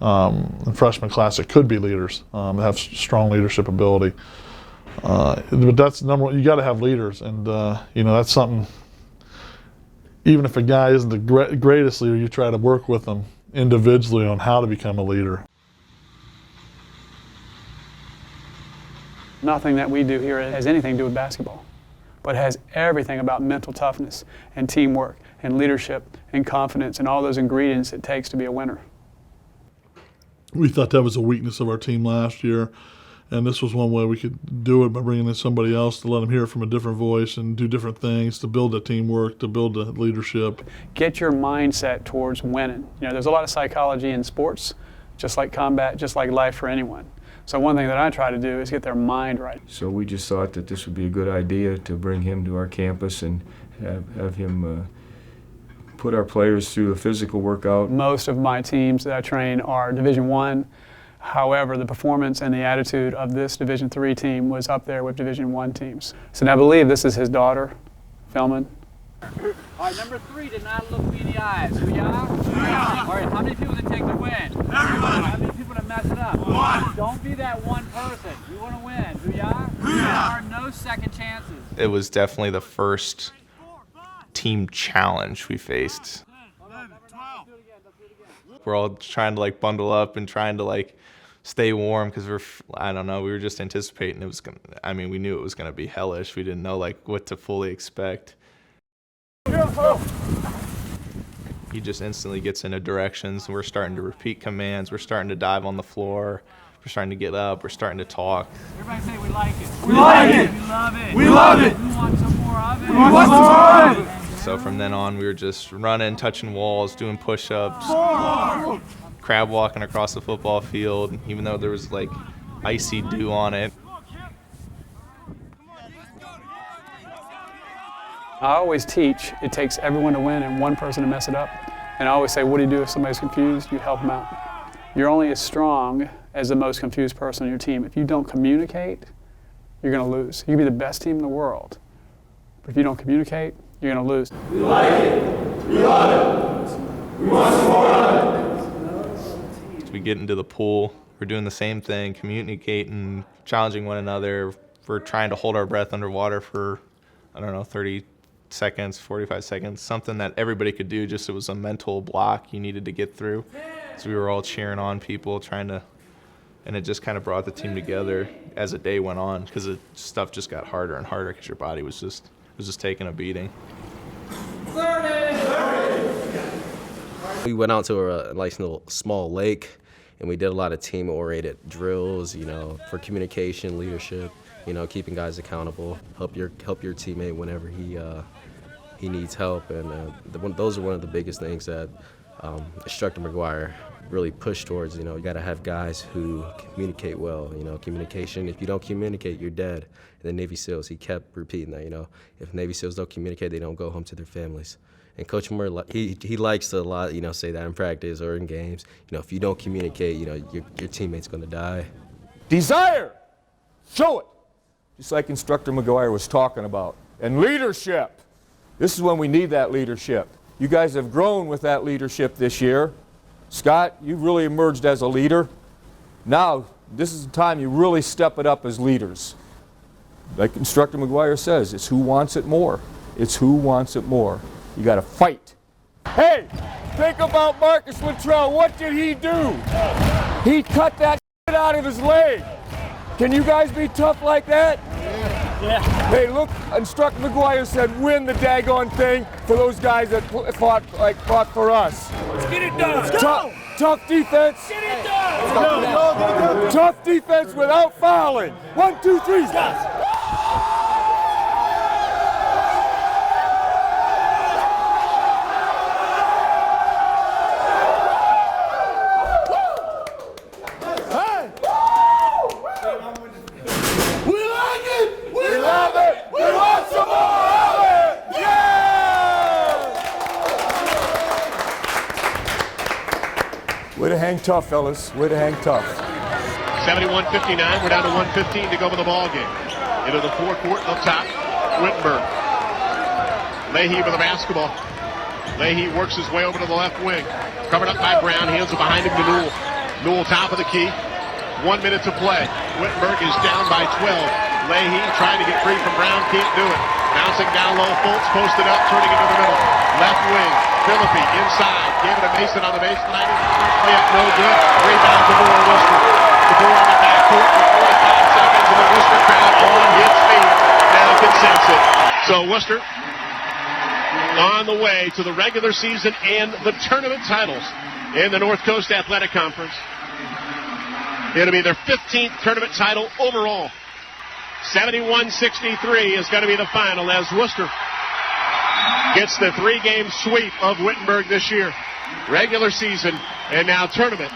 Speaker 7: and freshman class that could be leaders, that have strong leadership ability. But that's number one. You got to have leaders, and you know, that's something. Even if a guy isn't the greatest leader, you try to work with them individually on how to become a leader.
Speaker 10: Nothing that we do here has anything to do with basketball, but it has everything about mental toughness and teamwork and leadership and confidence and all those ingredients it takes to be a winner.
Speaker 7: we thought that was a weakness of our team last year. And this was one way we could do it by bringing in somebody else to let them hear it from a different voice and do different things to build the teamwork, to build the leadership.
Speaker 10: Get your mindset towards winning. You know, there's a lot of psychology in sports, just like combat, just like life for anyone. So one thing that I try to do is get their mind right.
Speaker 11: So we just thought that this would be a good idea to bring him to our campus and have him put our players through a physical workout.
Speaker 10: Most of my teams that I train are Division I. However, the performance and the attitude of this Division III team was up there with Division I teams. So now I believe this is his daughter, filming.
Speaker 12: All right, number 3 did not look me in the eyes. Who y'all? All right, how many people did it take to win? Everybody. How many people did mess it up? 1. Don't be that one person. You want to win. Who y'all? There are no second chances.
Speaker 3: It was definitely the first team challenge we faced. We're all trying to like bundle up and trying to like stay warm because I don't know, we were just anticipating it was gonna, I mean, we knew it was gonna be hellish. We didn't know like what to fully expect. He just instantly gets into directions. We're starting to repeat commands. We're starting to dive on the floor. We're starting to get up. We're starting to talk.
Speaker 12: Everybody say we like it.
Speaker 8: We like it.
Speaker 12: We love it.
Speaker 8: We love it.
Speaker 12: We want some more of it.
Speaker 8: We want some more of it.
Speaker 3: So from then on, we were just running, touching walls, doing push-ups, crab walking across the football field, even though there was like icy dew on it.
Speaker 10: I always teach it takes everyone to win and one person to mess it up. And I always say, what do you do if somebody's confused? You help them out. You're only as strong as the most confused person on your team. If you don't communicate, you're going to lose. You can be the best team in the world, but if you don't communicate, you're going to lose.
Speaker 8: We like it. We love it. We want some more of it.
Speaker 3: As we get into the pool, we're doing the same thing, communicating, challenging one another. We're trying to hold our breath underwater for, I don't know, 30 seconds, 45 seconds, something that everybody could do, just it was a mental block you needed to get through. So we were all cheering on people, trying to, and it just kind of brought the team together as the day went on because the stuff just got harder and harder because your body was just taking a beating.
Speaker 1: We went out to a nice little small lake, and we did a lot of team-oriented drills, you know, for communication, leadership, you know, keeping guys accountable, help your teammate whenever he needs help, and those are one of the biggest things that Instructor McGuire really pushed towards. You know, you got to have guys who communicate well. You know, communication. If you don't communicate, you're dead. And the Navy SEALs, he kept repeating that. You know, if Navy SEAls don't communicate, they don't go home to their families. And Coach Moore, he likes to a lot, you know, say that in practice or in games. You know, if you don't communicate, you know, your teammate's going to die.
Speaker 20: Desire, show it, just like Instructor McGuire was talking about. And leadership, this is when we need that leadership. You guys have grown with that leadership this year. Scott, you've really emerged as a leader. Now, this is the time you really step it up as leaders. Like Instructor McGuire says, it's who wants it more. It's who wants it more. You got to fight. Hey, think about Marcus Luttrell. What did he do? He cut that shit out of his leg. Can you guys be tough like that? Yeah. Hey, look, Instructor McGuire said, win the daggone thing for those guys that fought for us.
Speaker 8: Let's get it done. Let's go.
Speaker 20: Tough defense.
Speaker 8: Get it done. Let's go.
Speaker 20: Tough defense without fouling. 1, 2, 3. Stop. Way to hang tough, fellas. Way to hang tough.
Speaker 13: 71-59. We're down to 1:15 to go in the ball game. Into the forecourt up top. Wittenberg. Leahy with the basketball. Leahy works his way over to the left wing. Covered up by Brown. Hands it behind him to Newell. Newell top of the key. 1 minute to play. Wittenberg is down by 12. Leahy trying to get free from Brown. Can't do it. Bouncing down low. Fultz posted up. Turning into the middle. Left wing. Philippi inside. Gave it to Mason on the baseline. No good. Rebound to Moore Wooster. The ball on the backcourt for 45 seconds, and the Wooster crowd on its feet. Now can sense it. So Wooster on the way to the regular season and the tournament titles in the North Coast Athletic Conference. It'll be their 15th tournament title overall. 71-63 is going to be the final as Wooster gets the 3-game sweep of Wittenberg this year. Regular season and now tournament.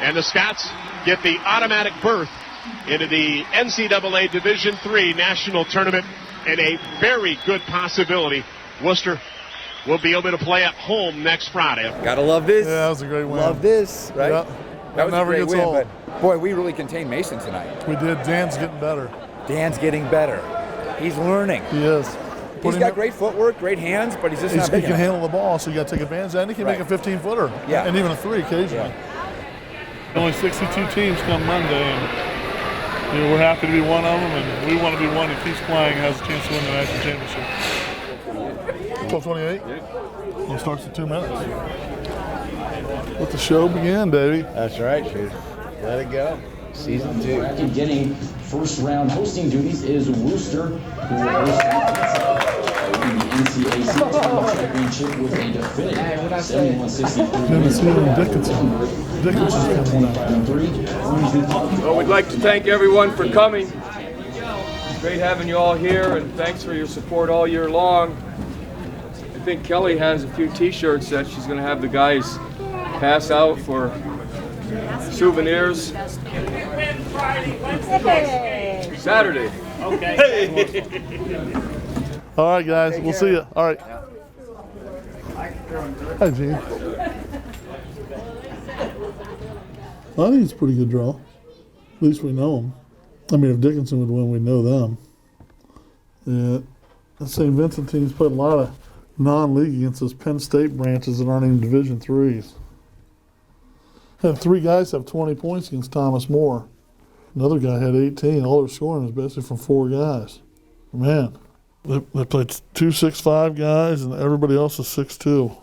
Speaker 13: And the Scots get the automatic berth into the NCAA Division III National Tournament, and a very good possibility Wooster will be able to play at home next Friday.
Speaker 5: Gotta love this.
Speaker 7: Yeah, that was a great win.
Speaker 5: Love this, right?
Speaker 7: Yeah.
Speaker 5: That was a
Speaker 7: never
Speaker 5: great
Speaker 7: gets
Speaker 5: win,
Speaker 7: old.
Speaker 5: but boy, we really contained Mason tonight.
Speaker 7: We did. Dan's getting better.
Speaker 5: Dan's getting better. He's learning.
Speaker 7: He is.
Speaker 5: He's got great footwork, great hands, but he's just not big
Speaker 7: He can
Speaker 5: enough.
Speaker 7: handle the ball, so you got to take advantage of that. And he can make a 15-footer.
Speaker 5: Yeah.
Speaker 7: And even a 3 occasionally. Only 62 teams come Monday, and we're happy to be one of them, and we want to be one that keeps playing and has a chance to win the national championship. 12:28? It starts in 2 minutes. Let the show begin, baby.
Speaker 19: That's right, Shooter. Let it go. Season 2.
Speaker 21: Getting first-round hosting duties is Wooster, who will host the NCAA championship with a definitive 71-63.
Speaker 20: Well, we'd like to thank everyone for coming. It's great having you all here, and thanks for your support all year long. I think Kelly has a few T-shirts that she's going to have the guys pass out for souvenirs. Saturday.
Speaker 21: Okay.
Speaker 7: All right, guys. We'll see you. All right. Hi, Gene. I think it's a pretty good draw. At least we know them. I mean, if Dickinson would win, we know them. Yeah. The St. Vincent team's played a lot of non-league against those Penn State branches that aren't even Division IIIs. Had 3 guys have 20 points against Thomas More. Another guy had 18. All their scoring was basically from 4 guys. Man, they played 2 6'5" guys, and everybody else is 6'2".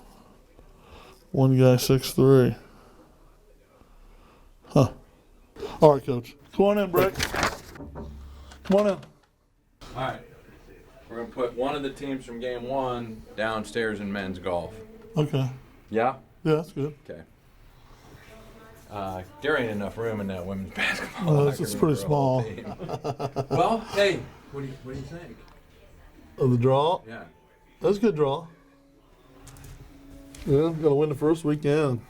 Speaker 7: One guy 6'3". Huh. All right, Coach. Come on in, Brick. Come on in.
Speaker 22: All right. We're going to put one of the teams from game 1 downstairs in men's golf.
Speaker 7: Okay.
Speaker 22: Yeah?
Speaker 7: Yeah, that's good.
Speaker 22: Okay. There ain't enough room in that women's basketball.
Speaker 7: It's pretty small.
Speaker 22: Well, hey, what do you think?
Speaker 7: Of the draw?
Speaker 22: Yeah.
Speaker 7: That's a good draw. Yeah, got to win the first weekend.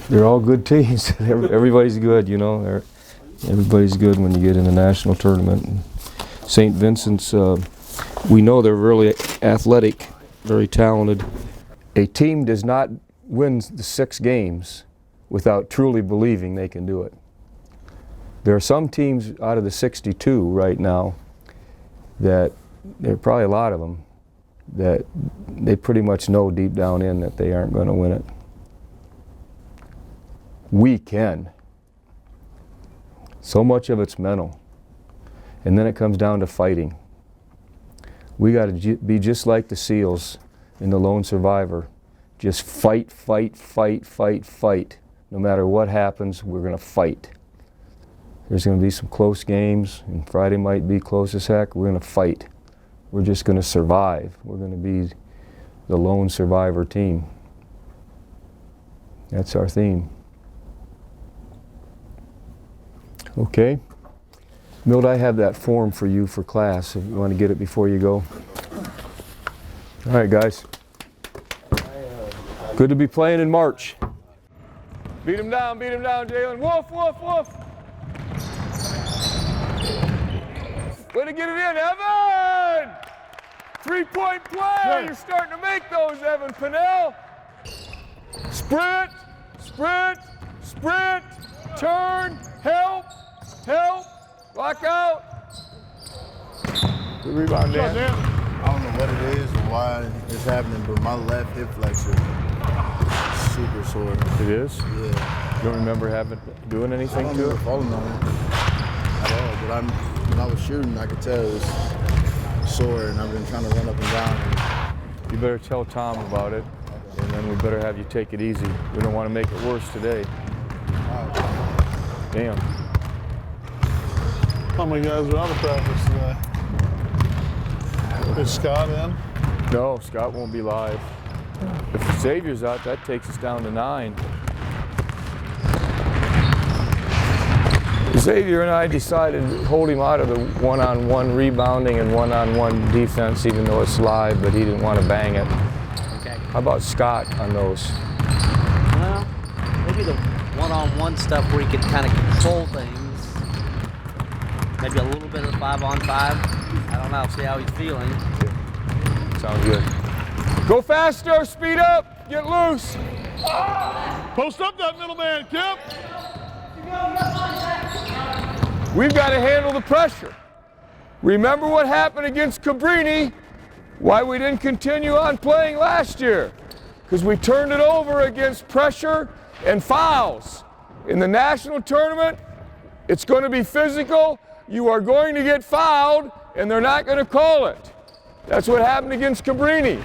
Speaker 11: They're all good teams. Everybody's good, you know. Everybody's good when you get in the national tournament. St. Vincent's, we know they're really athletic, very talented. A team does not win the 6 games without truly believing they can do it. There are some teams out of the 62 right now that, there are probably a lot of them, that they pretty much know deep down in that they aren't going to win it. We can. So much of it's mental. And then it comes down to fighting. We got to be just like the SEALs in The Lone Survivor. Just fight, fight, fight, fight, fight. No matter what happens, we're going to fight. There's going to be some close games, and Friday might be close as heck. We're going to fight. We're just going to survive. We're going to be the lone survivor team. That's our theme. Okay. Milt, I have that form for you for class if you want to get it before you go. All right, guys. Good to be playing in March.
Speaker 20: Beat him down, Jalen. Woof, woof, woof. Way to get it in, Evan! 3-point play. You're starting to make those, Evan Pinnell. Sprint, sprint, sprint, turn, help, help, lock out. Good rebound, Dan.
Speaker 19: I don't know what it is or why it's happening, but my left hip flexor is super sore.
Speaker 11: It is?
Speaker 19: Yeah.
Speaker 11: You don't remember doing anything
Speaker 19: I don't
Speaker 11: to
Speaker 19: remember
Speaker 11: it?
Speaker 19: falling on it at all, but when I was shooting, I could tell it was sore, and I've been trying to run up and down.
Speaker 11: You better tell Tom about it, and then we better have you take it easy. We don't want to make it worse today. Damn.
Speaker 7: How many guys are out of practice today? Is Scott in?
Speaker 11: No, Scott won't be live. If Xavier's out, that takes us down to 9. Xavier and I decided to hold him out of the one-on-one rebounding and one-on-one defense, even though it's live, but he didn't want to bang it.
Speaker 2: Okay.
Speaker 11: How about Scott on those?
Speaker 2: Well, maybe the one-on-one stuff where he can kind of control things. Maybe a little bit of 5-on-5. I don't know. See how he's feeling.
Speaker 11: Sounds good. Go faster, speed up, get loose.
Speaker 7: Post up that middle man, Kip.
Speaker 11: We've got to handle the pressure. Remember what happened against Cabrini, why we didn't continue on playing last year. Because we turned it over against pressure and fouls. In the national tournament, it's going to be physical. You are going to get fouled, and they're not going to call it. That's what happened against Cabrini.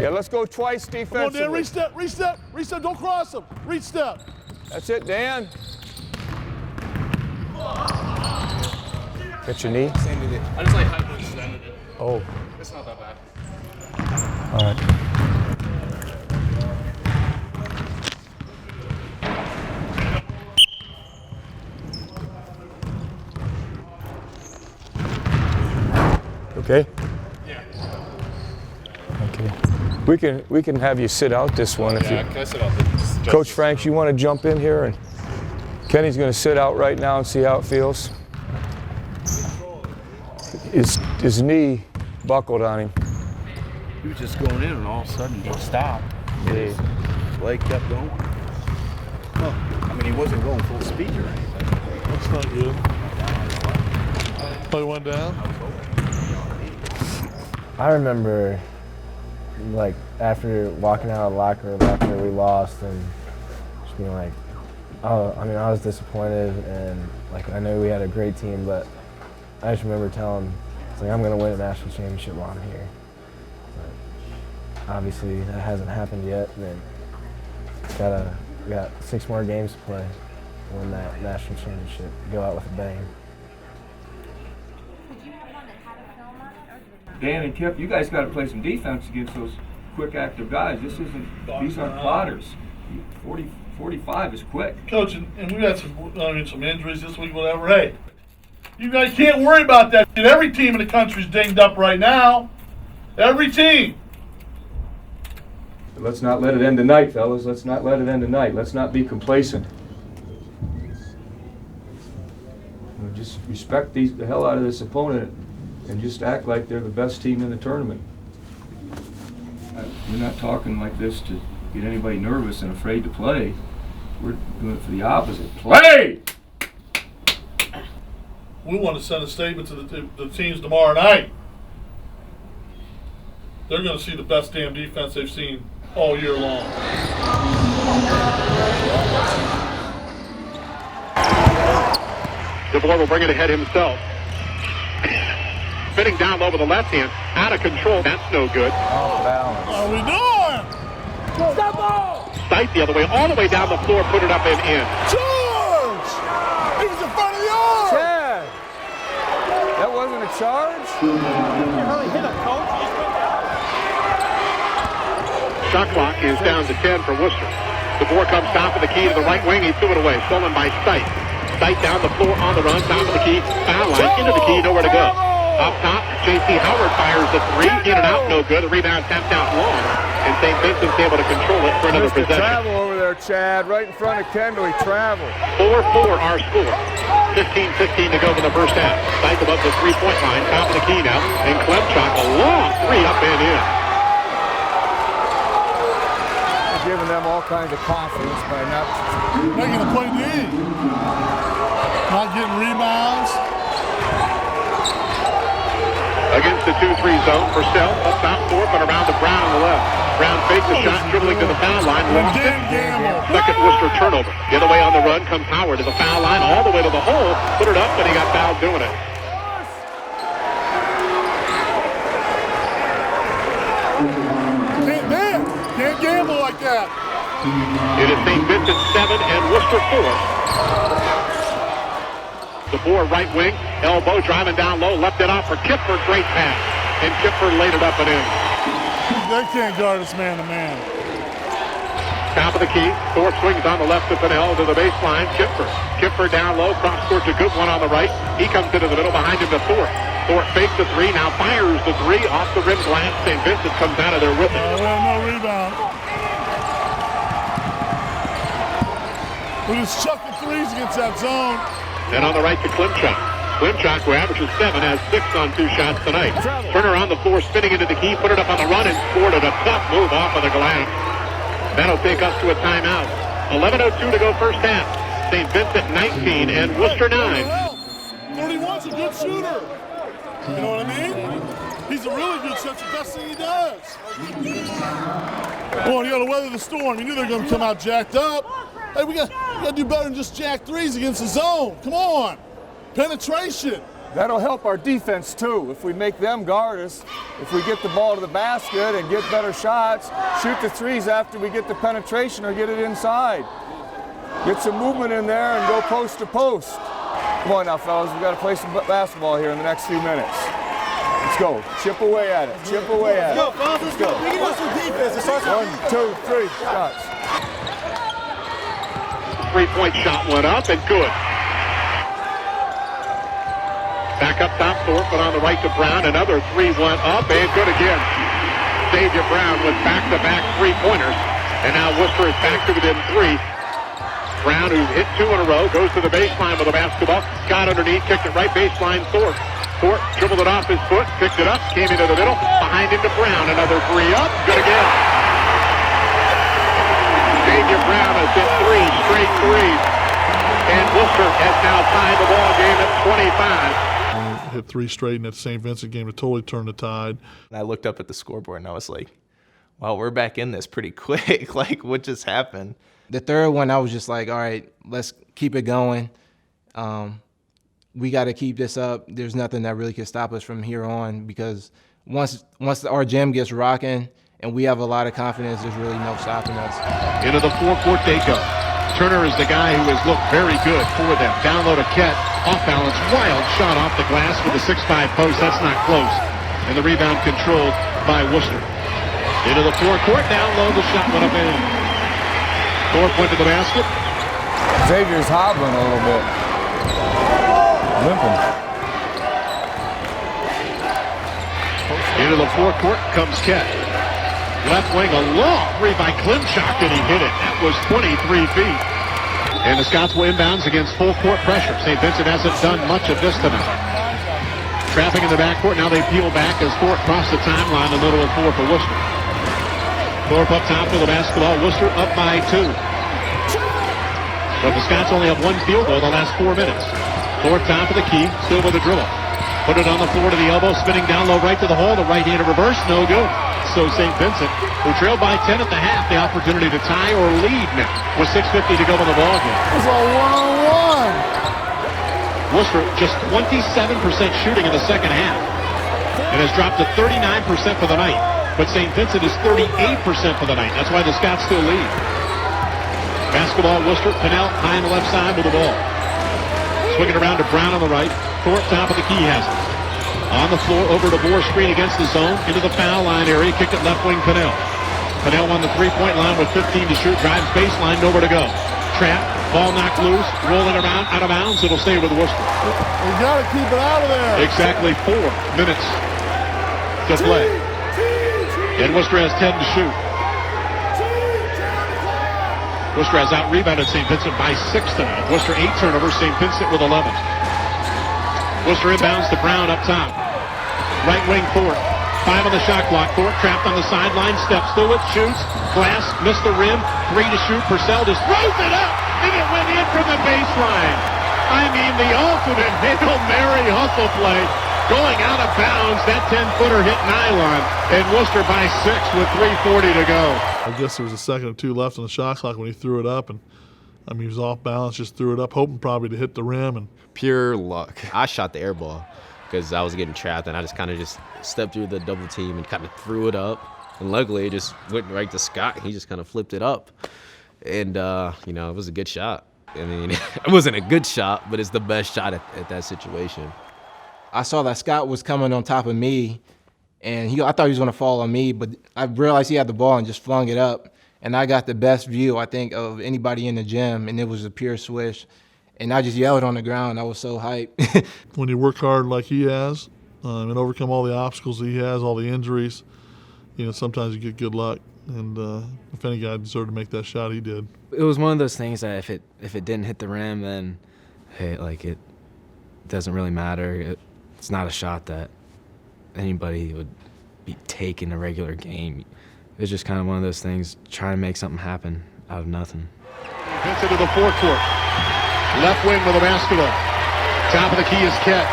Speaker 11: Yeah, let's go twice defensively.
Speaker 7: Come on, Dan, reach step, reach step, reach step, don't cross him. Reach step.
Speaker 11: That's it, Dan. Get your knee.
Speaker 4: Extended it. I just like hyper extended it.
Speaker 11: Oh.
Speaker 4: It's not that bad.
Speaker 11: All right. Okay?
Speaker 4: Yeah.
Speaker 11: Okay. We can have you sit out this one if
Speaker 4: Yeah,
Speaker 11: you.
Speaker 4: can I sit out?
Speaker 11: Coach Franks, you want to jump in here, and Kenny's going to sit out right now and see how it feels. His knee buckled on him.
Speaker 23: He was just going in, and all of a sudden he stopped. His leg kept going. Well, I mean, he wasn't going full speed or anything.
Speaker 7: That's not good. Play one down.
Speaker 24: I remember, like, after walking out of the locker room after we lost and just being like, oh, I mean, I was disappointed and, like, I know we had a great team, but I just remember telling him, it's like, I'm going to win a national championship while I'm here. But obviously, that hasn't happened yet. And then we got 6 more games to play to win that national championship, go out with a bang.
Speaker 11: Dan and Kip, you guys got to play some defense against those quick, active guys. These aren't plotters. 45 is quick.
Speaker 7: Coach, and we've had some injuries this week, whatever. Hey, you guys can't worry about that shit. Every team in the country's dinged up right now. Every team.
Speaker 11: But let's not let it end tonight, fellas. Let's not let it end tonight. Let's not be complacent. Just respect the hell out of this opponent and just act like they're the best team in the tournament. We're not talking like this to get anybody nervous and afraid to play. We're doing it for the opposite. Play!
Speaker 7: We want to send a statement to the teams tomorrow night. They're going to see the best damn defense they've seen all year long.
Speaker 13: DeVore will bring it ahead himself. Spinning down low with the left hand, out of control. That's no good.
Speaker 7: What are we doing? Stop ball!
Speaker 13: Sight the other way, all the way down the floor, put it up and in.
Speaker 7: George! He was in front of the arm!
Speaker 11: Chad! That wasn't a charge?
Speaker 12: You really hit him, coach.
Speaker 13: Shot clock is down to 10 for Wooster. DeVore comes top of the key to the right wing. He threw it away. Stolen by Sight. Sight down the floor on the run. Top of the key. Foul line. Into the key. Nowhere to go. Up top, J.C. Howard fires the 3. In and out. No good. The rebound tapped out long. And St. Vincent's able to control it for another possession.
Speaker 11: Travel over there, Chad. Right in front of Kendall. He traveled.
Speaker 13: 4-4 our score. 15-16 to go in the first half. Sight above the three-point line. Top of the key now. And Klemchuk, a long 3 up and in.
Speaker 11: Giving them all kinds of confidence by not
Speaker 7: making a play D. Not getting rebounds.
Speaker 13: Against the 2-3 zone, Purcell up top 4, but around to Brown on the left. Brown fakes the shot, dribbling to the foul line, lost it. Second Worcester turnover. The other way on the run comes Howard to the foul line, all the way to the hole. Put it up, but he got fouled doing it.
Speaker 7: Can't gamble like that.
Speaker 13: It is St. Vincent 7 and Worcester 4. DeVore right wing, elbow driving down low, left it off for Kipper, great pass. And Kipper laid it up and in.
Speaker 7: They can't guard us man to man.
Speaker 13: Top of the key. Thorpe swings on the left to Pinnell to the baseline. Kipfer down low. Cross court to Good one on the right. He comes into the middle behind him to Thorpe. Thorpe fakes the three. Now fires the three off the rim glass. St. Vincent comes out of there with it.
Speaker 7: No rebound. We just chucking threes against that zone.
Speaker 13: Then on the right to Klimchak. Klimchak, who averages 7, has 6 on 2 shots tonight. Turner on the floor, spinning into the key, put it up on the run and scored it. A tough move off of the glass. That'll take us to a timeout. 11:02 to go first half. St. Vincent 19 and Worcester 9.
Speaker 7: 31's a good shooter. You know what I mean? He's a really good shooter. That's the best thing he does. Well, you got to weather the storm. You knew they were going to come out jacked up. Hey, we got to do better than just jack threes against the zone. Come on. Penetration.
Speaker 20: That'll help our defense too. If we make them guard us, if we get the ball to the basket and get better shots, shoot the threes after we get the penetration or get it inside. Get some movement in there and go post to post. Come on now, fellas. We've got to play some basketball here in the next few minutes. Let's go. Chip away at it. Chip away at it.
Speaker 8: Let's go, fellas. Let's go. We can do some defense. It starts with
Speaker 20: 1, 2, 3 shots.
Speaker 13: Three-point shot went up and good. Back up top, Thorpe, but on the right to Brown. Another three went up and good again. Xavier Brown with back-to-back three-pointers. And now Worcester is back to within 3. Brown, who's hit 2 in a row, goes to the baseline with the basketball. Scott underneath, kicked it right baseline, Thorpe. Thorpe dribbled it off his foot, picked it up, came into the middle. Behind him to Brown. Another three up. Good again. Xavier Brown has hit 3 straight threes. And Worcester has now tied the ball game at 25.
Speaker 7: Hit 3 straight in that St. Vincent game to totally turn the tide.
Speaker 3: And I looked up at the scoreboard and I was like, wow, we're back in this pretty quick. Like, what just happened?
Speaker 24: The third one, I was just like, all right, let's keep it going. We got to keep this up. There's nothing that really can stop us from here on because once our gym gets rocking and we have a lot of confidence, there's really no stopping us.
Speaker 13: Into the forecourt they go. Turner is the guy who has looked very good for them. Down low to Kett. Off balance, wild shot off the glass with a 6'5 post. That's not close. And the rebound controlled by Worcester. Into the forecourt, down low, the shot went up in. Thorpe went to the basket.
Speaker 20: Xavier's hobbling a little bit. Limping.
Speaker 13: Into the forecourt comes Kett. Left wing, a long three by Klimchak, and he hit it. That was 23 feet. And the Scots will inbounds against full court pressure. St. Vincent hasn't done much of this tonight. Trapping in the backcourt, now they peel back as Thorpe crossed the timeline, a little of 4 for Worcester. Thorpe up top with the basketball, Worcester up by 2. But the Scots only have 1 field goal the last 4 minutes. Thorpe top of the key, still with a dribble. Put it on the floor to the elbow, spinning down low right to the hole, the right-handed reverse, no good. So St. Vincent, who trailed by 10 at the half, the opportunity to tie or lead now with 6:50 to go in the ballgame.
Speaker 7: It's a one-on-one.
Speaker 13: Worcester just 27% shooting in the second half and has dropped to 39% for the night. But St. Vincent is 38% for the night. That's why the Scots still lead. Basketball, Worcester, Pinnell high on the left side with the ball. Swinging around to Brown on the right. Thorpe top of the key has it. On the floor, over to Bohr, screen against the zone, into the foul line area, kicked it left wing Pinnell. Pinnell on the three-point line with 15 to shoot, drives baseline, nowhere to go. Trap, ball knocked loose, rolling around, out of bounds, it'll stay with Worcester.
Speaker 7: We gotta keep it out of there.
Speaker 13: Exactly 4 minutes to play. And Worcester has 10 to shoot. Worcester has out-rebounded St. Vincent by 6 tonight. Worcester 8 turnovers, St. Vincent with 11. Worcester inbounds to Brown up top. Right wing Thorpe. 5 on the shot clock. Thorpe trapped on the sideline. Steps through it. Shoots. Glass. Missed the rim. 3 to shoot. Purcell just throws it up. And it went in from the baseline. I mean, the ultimate Hail Mary hustle play. Going out of bounds. That 10-footer hit nylon. And Worcester by 6 with 3:40 to go.
Speaker 7: I guess there was a second or 2 left on the shot clock when he threw it up. And I mean, he was off balance, just threw it up, hoping probably to hit the rim. And
Speaker 1: pure luck. I shot the air ball because I was getting trapped, and I just kind of just stepped through the double team and kind of threw it up. And luckily, it just went right to Scott. He just kind of flipped it up. And, you know, it was a good shot. I mean, it wasn't a good shot, but it's the best shot at that situation.
Speaker 24: I saw that Scott was coming on top of me, and I thought he was going to fall on me, but I realized he had the ball and just flung it up. and I got the best view, I think, of anybody in the gym, and it was a pure swish. And I just yelled on the ground. I was so hyped.
Speaker 7: When you work hard like he has and overcome all the obstacles he has, all the injuries, sometimes you get good luck. And if any guy deserved to make that shot, he did.
Speaker 9: It was one of those things that if it didn't hit the rim, then hey, it doesn't really matter. It's not a shot that anybody would be taking a regular game. It was just kind of one of those things, trying to make something happen out of nothing.
Speaker 13: Gets into the forecourt. Left wing with the basketball. Top of the key is Kett.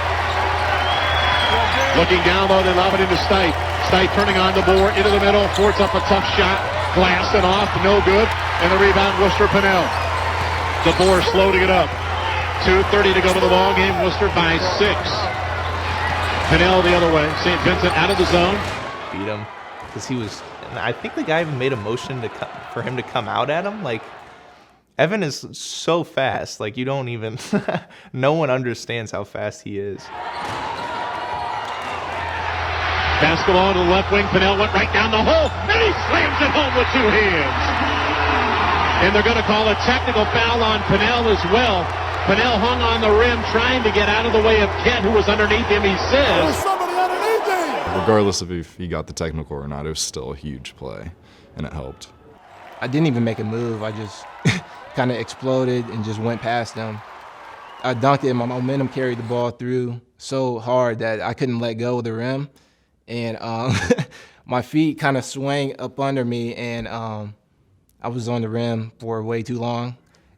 Speaker 13: Looking down low, they lob it into Stipe. Stipe turning on the board, into the middle, forts up a tough shot. Blasting off, no good. And the rebound, Wooster Pennell. DeBoer slow to get up. 2:30 to go to the ball game. Wooster by 6. Pennell the other way. St. Vincent out of the zone.
Speaker 3: Beat him because he was. I think the guy even made a motion for him to come out at him. Evan is so fast. You don't even. No one understands how fast he is.
Speaker 13: Basketball to the left wing. Pennell went right down the hole, and he slams it home with 2 hands. And they're going to call a technical foul on Pennell as well. Pennell hung on the rim trying to get out of the way of Kett, who was underneath him, he says.
Speaker 15: There's somebody underneath him! Regardless of if he got the technical or not, it was still a huge play, and it helped.
Speaker 24: I didn't even make a move. I just kind of exploded and just went past them. I dunked it, and my momentum carried the ball through so hard that I couldn't let go of the rim. And my feet kind of swang up under me, and I was on the rim for way too long.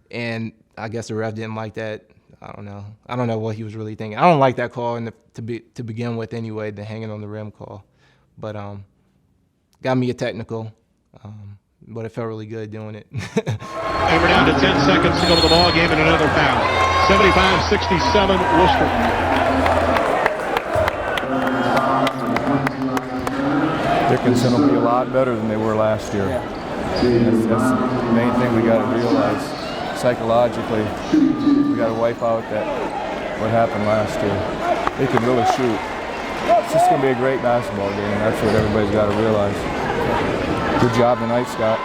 Speaker 24: And I guess the ref didn't like that. I don't know. I don't know what he was really thinking. I don't like that call to begin with anyway, the hanging on the rim call. But got me a technical, but it felt really good doing it.
Speaker 13: And we're down to 10 seconds to go to the ball game and another foul. 75-67, Worcester.
Speaker 11: Dickinson will be a lot better than they were last year. That's the main thing we got to realize. Psychologically, we got to wipe out what happened last year. They can really shoot. It's just going to be a great basketball game. That's what everybody's got to realize. Good job tonight, Scott.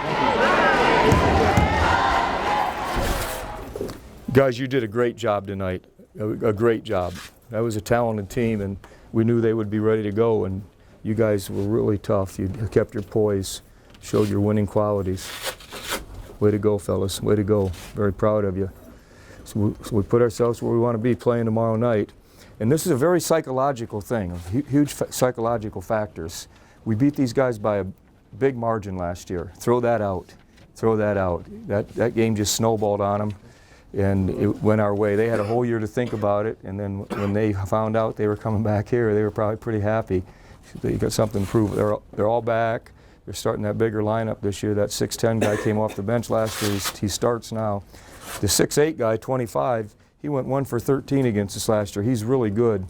Speaker 11: Guys, you did a great job tonight. A great job. That was a talented team, and we knew they would be ready to go. And you guys were really tough. You kept your poise, showed your winning qualities. Way to go, fellas. Way to go. Very proud of you. So we put ourselves where we want to be playing tomorrow night. And this is a very psychological thing, huge psychological factors. We beat these guys by a big margin last year. Throw that out. Throw that out. That game just snowballed on them, and it went our way. They had a whole year to think about it, and then when they found out they were coming back here, they were probably pretty happy. They got something to prove. They're all back. They're starting that bigger lineup this year. That 6'10" guy came off the bench last year. He starts now. The 6'8" guy, 25, he went 1 for 13 against us last year. He's really good.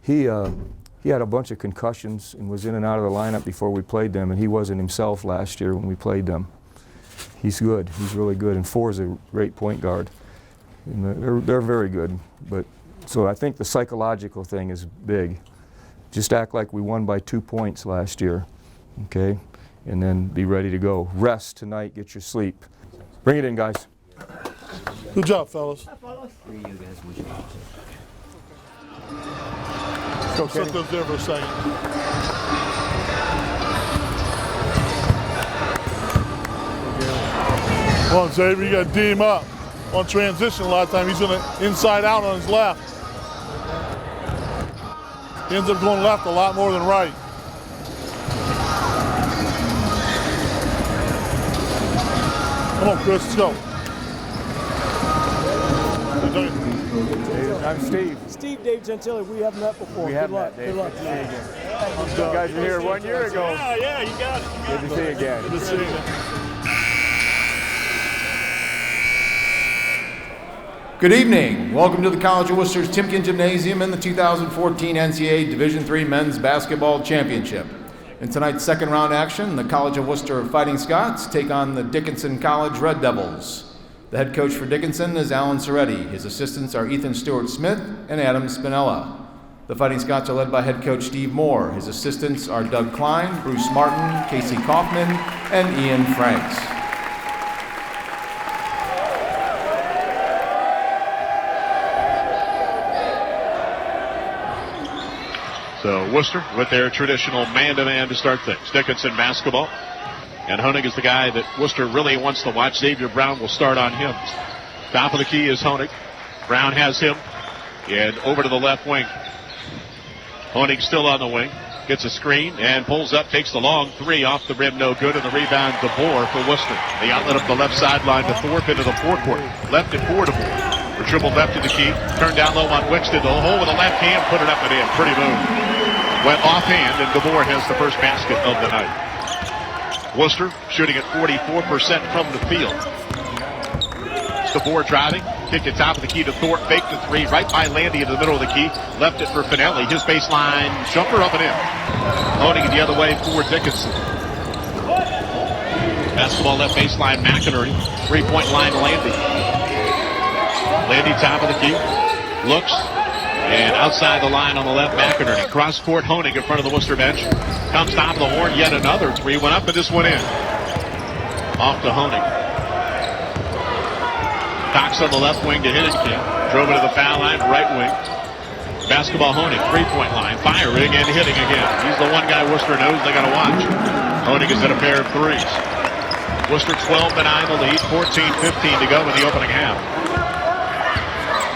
Speaker 11: He had a bunch of concussions and was in and out of the lineup before we played them, and he wasn't himself last year when we played them. He's good. He's really good. And 4 is a great point guard. And they're very good. So I think the psychological thing is big. Just act like we won by 2 points last year, okay? And then be ready to go. Rest tonight, get your sleep. Bring it in, guys.
Speaker 7: Good job, fellas. Go set those there for a second. Come on, Xavier, you got to D him up. On transition, a lot of time, he's going to inside out on his left. He ends up going left a lot more than right. Come on, Chris, let's go.
Speaker 11: I'm Steve.
Speaker 16: Steve Dave Gentile, we have met before.
Speaker 11: We have met, Dave.
Speaker 16: Good luck.
Speaker 11: Good to see you again. You guys were here 1 year ago.
Speaker 16: Yeah, you got it.
Speaker 11: Good to see you again.
Speaker 16: Good to see you.
Speaker 18: Good evening. Welcome to the College of Wooster's Timken Gymnasium in the 2014 NCAA Division III Men's Basketball Championship. In tonight's second round action, the College of Wooster Fighting Scots take on the Dickinson College Red Devils. The head coach for Dickinson is Alan Soretti. His assistants are Ethan Stewart-Smith and Adam Spinella. The Fighting Scots are led by head coach Steve Moore. His assistants are Doug Klein, Bruce Martin, Casey Kaufman, and Ian Franks.
Speaker 13: So Wooster with their traditional man-to-man to start things. Dickinson basketball. And Honig is the guy that Wooster really wants to watch. Xavier Brown will start on him. Top of the key is Honig. Brown has him. And over to the left wing. Honig still on the wing. Gets a screen and pulls up, takes the long three off the rim, no good, and the rebound DeBoer for Wooster. The outlet up the left sideline to Thorpe into the forecourt. Left it for DeBoer. Or dribbled left to the key, turned down low on Wixted, the hole with a left hand, put it up and in. Pretty move. Went offhand, and DeBoer has the first basket of the night. Wooster shooting at 44% from the field. DeBoer driving, kicked it top of the key to Thorpe, faked the three, right by Landy in the middle of the key, left it for Finelli, his baseline jumper up and in. Honing it the other way for Dickinson. Basketball left baseline, McInerney, three-point line Landy. Landy top of the key, looks, and outside the line on the left, McInerney. Cross court, Honing in front of the Worcester bench. Comes top of the horn, yet another three, went up and this one in. Off to Honing. Cox on the left wing to Hennington. Drove it to the foul line, right wing. Basketball Honing, three-point line, firing and hitting again. He's the one guy Worcester knows they got to watch. Honing has hit a pair of threes. Worcester 12-9 the lead, 14-15 to go in the opening half.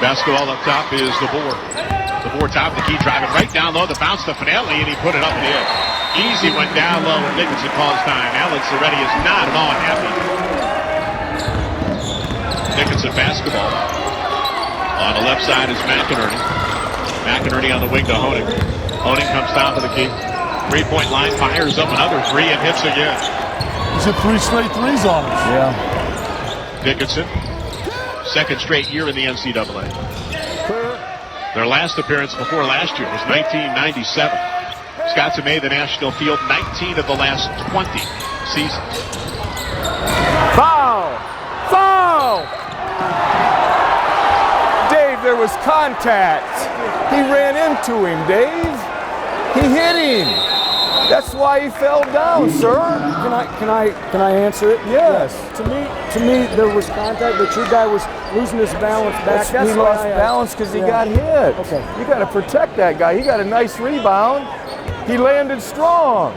Speaker 13: Basketball up top is DeBoer. DeBoer top of the key, driving right down low. The bounce to Finelli, and he put it up and in. Easy went down low, and Dickinson calls time. Alan Soretti is not at all happy. Dickinson basketball. On the left side is McInerney. McInerney on the wing to Honing. Honing comes top of the key. Three-point line, fires up another three and hits again.
Speaker 7: He's hit 3 straight threes on us.
Speaker 13: Yeah. Dickinson, second straight year in the NCAA. Their last appearance before last year was 1997. Scots have made the national field 19 of the last 20 seasons.
Speaker 20: Foul! Foul! Dave, there was contact. He ran into him, Dave. He hit him. That's why he fell down, sir.
Speaker 16: Can I answer it?
Speaker 20: Yes.
Speaker 16: To me, there was contact, but your guy was losing his balance back.
Speaker 20: That's lost balance because he got hit.
Speaker 16: Okay.
Speaker 20: You got to protect that guy. He got a nice rebound. He landed strong.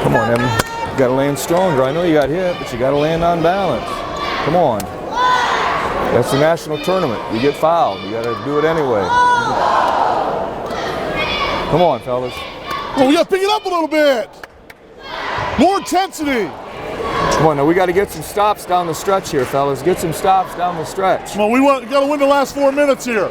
Speaker 20: Come on, Evan. You got to land stronger. I know you got hit, but you got to land on balance. Come on. That's the national tournament. You get fouled. You got to do it anyway. Come on, fellas.
Speaker 7: Well, we got to pick it up a little bit. More intensity.
Speaker 20: Come on, now we got to get some stops down the stretch here, fellas. Get some stops down the stretch.
Speaker 7: Come on, we got to win the last 4 minutes here.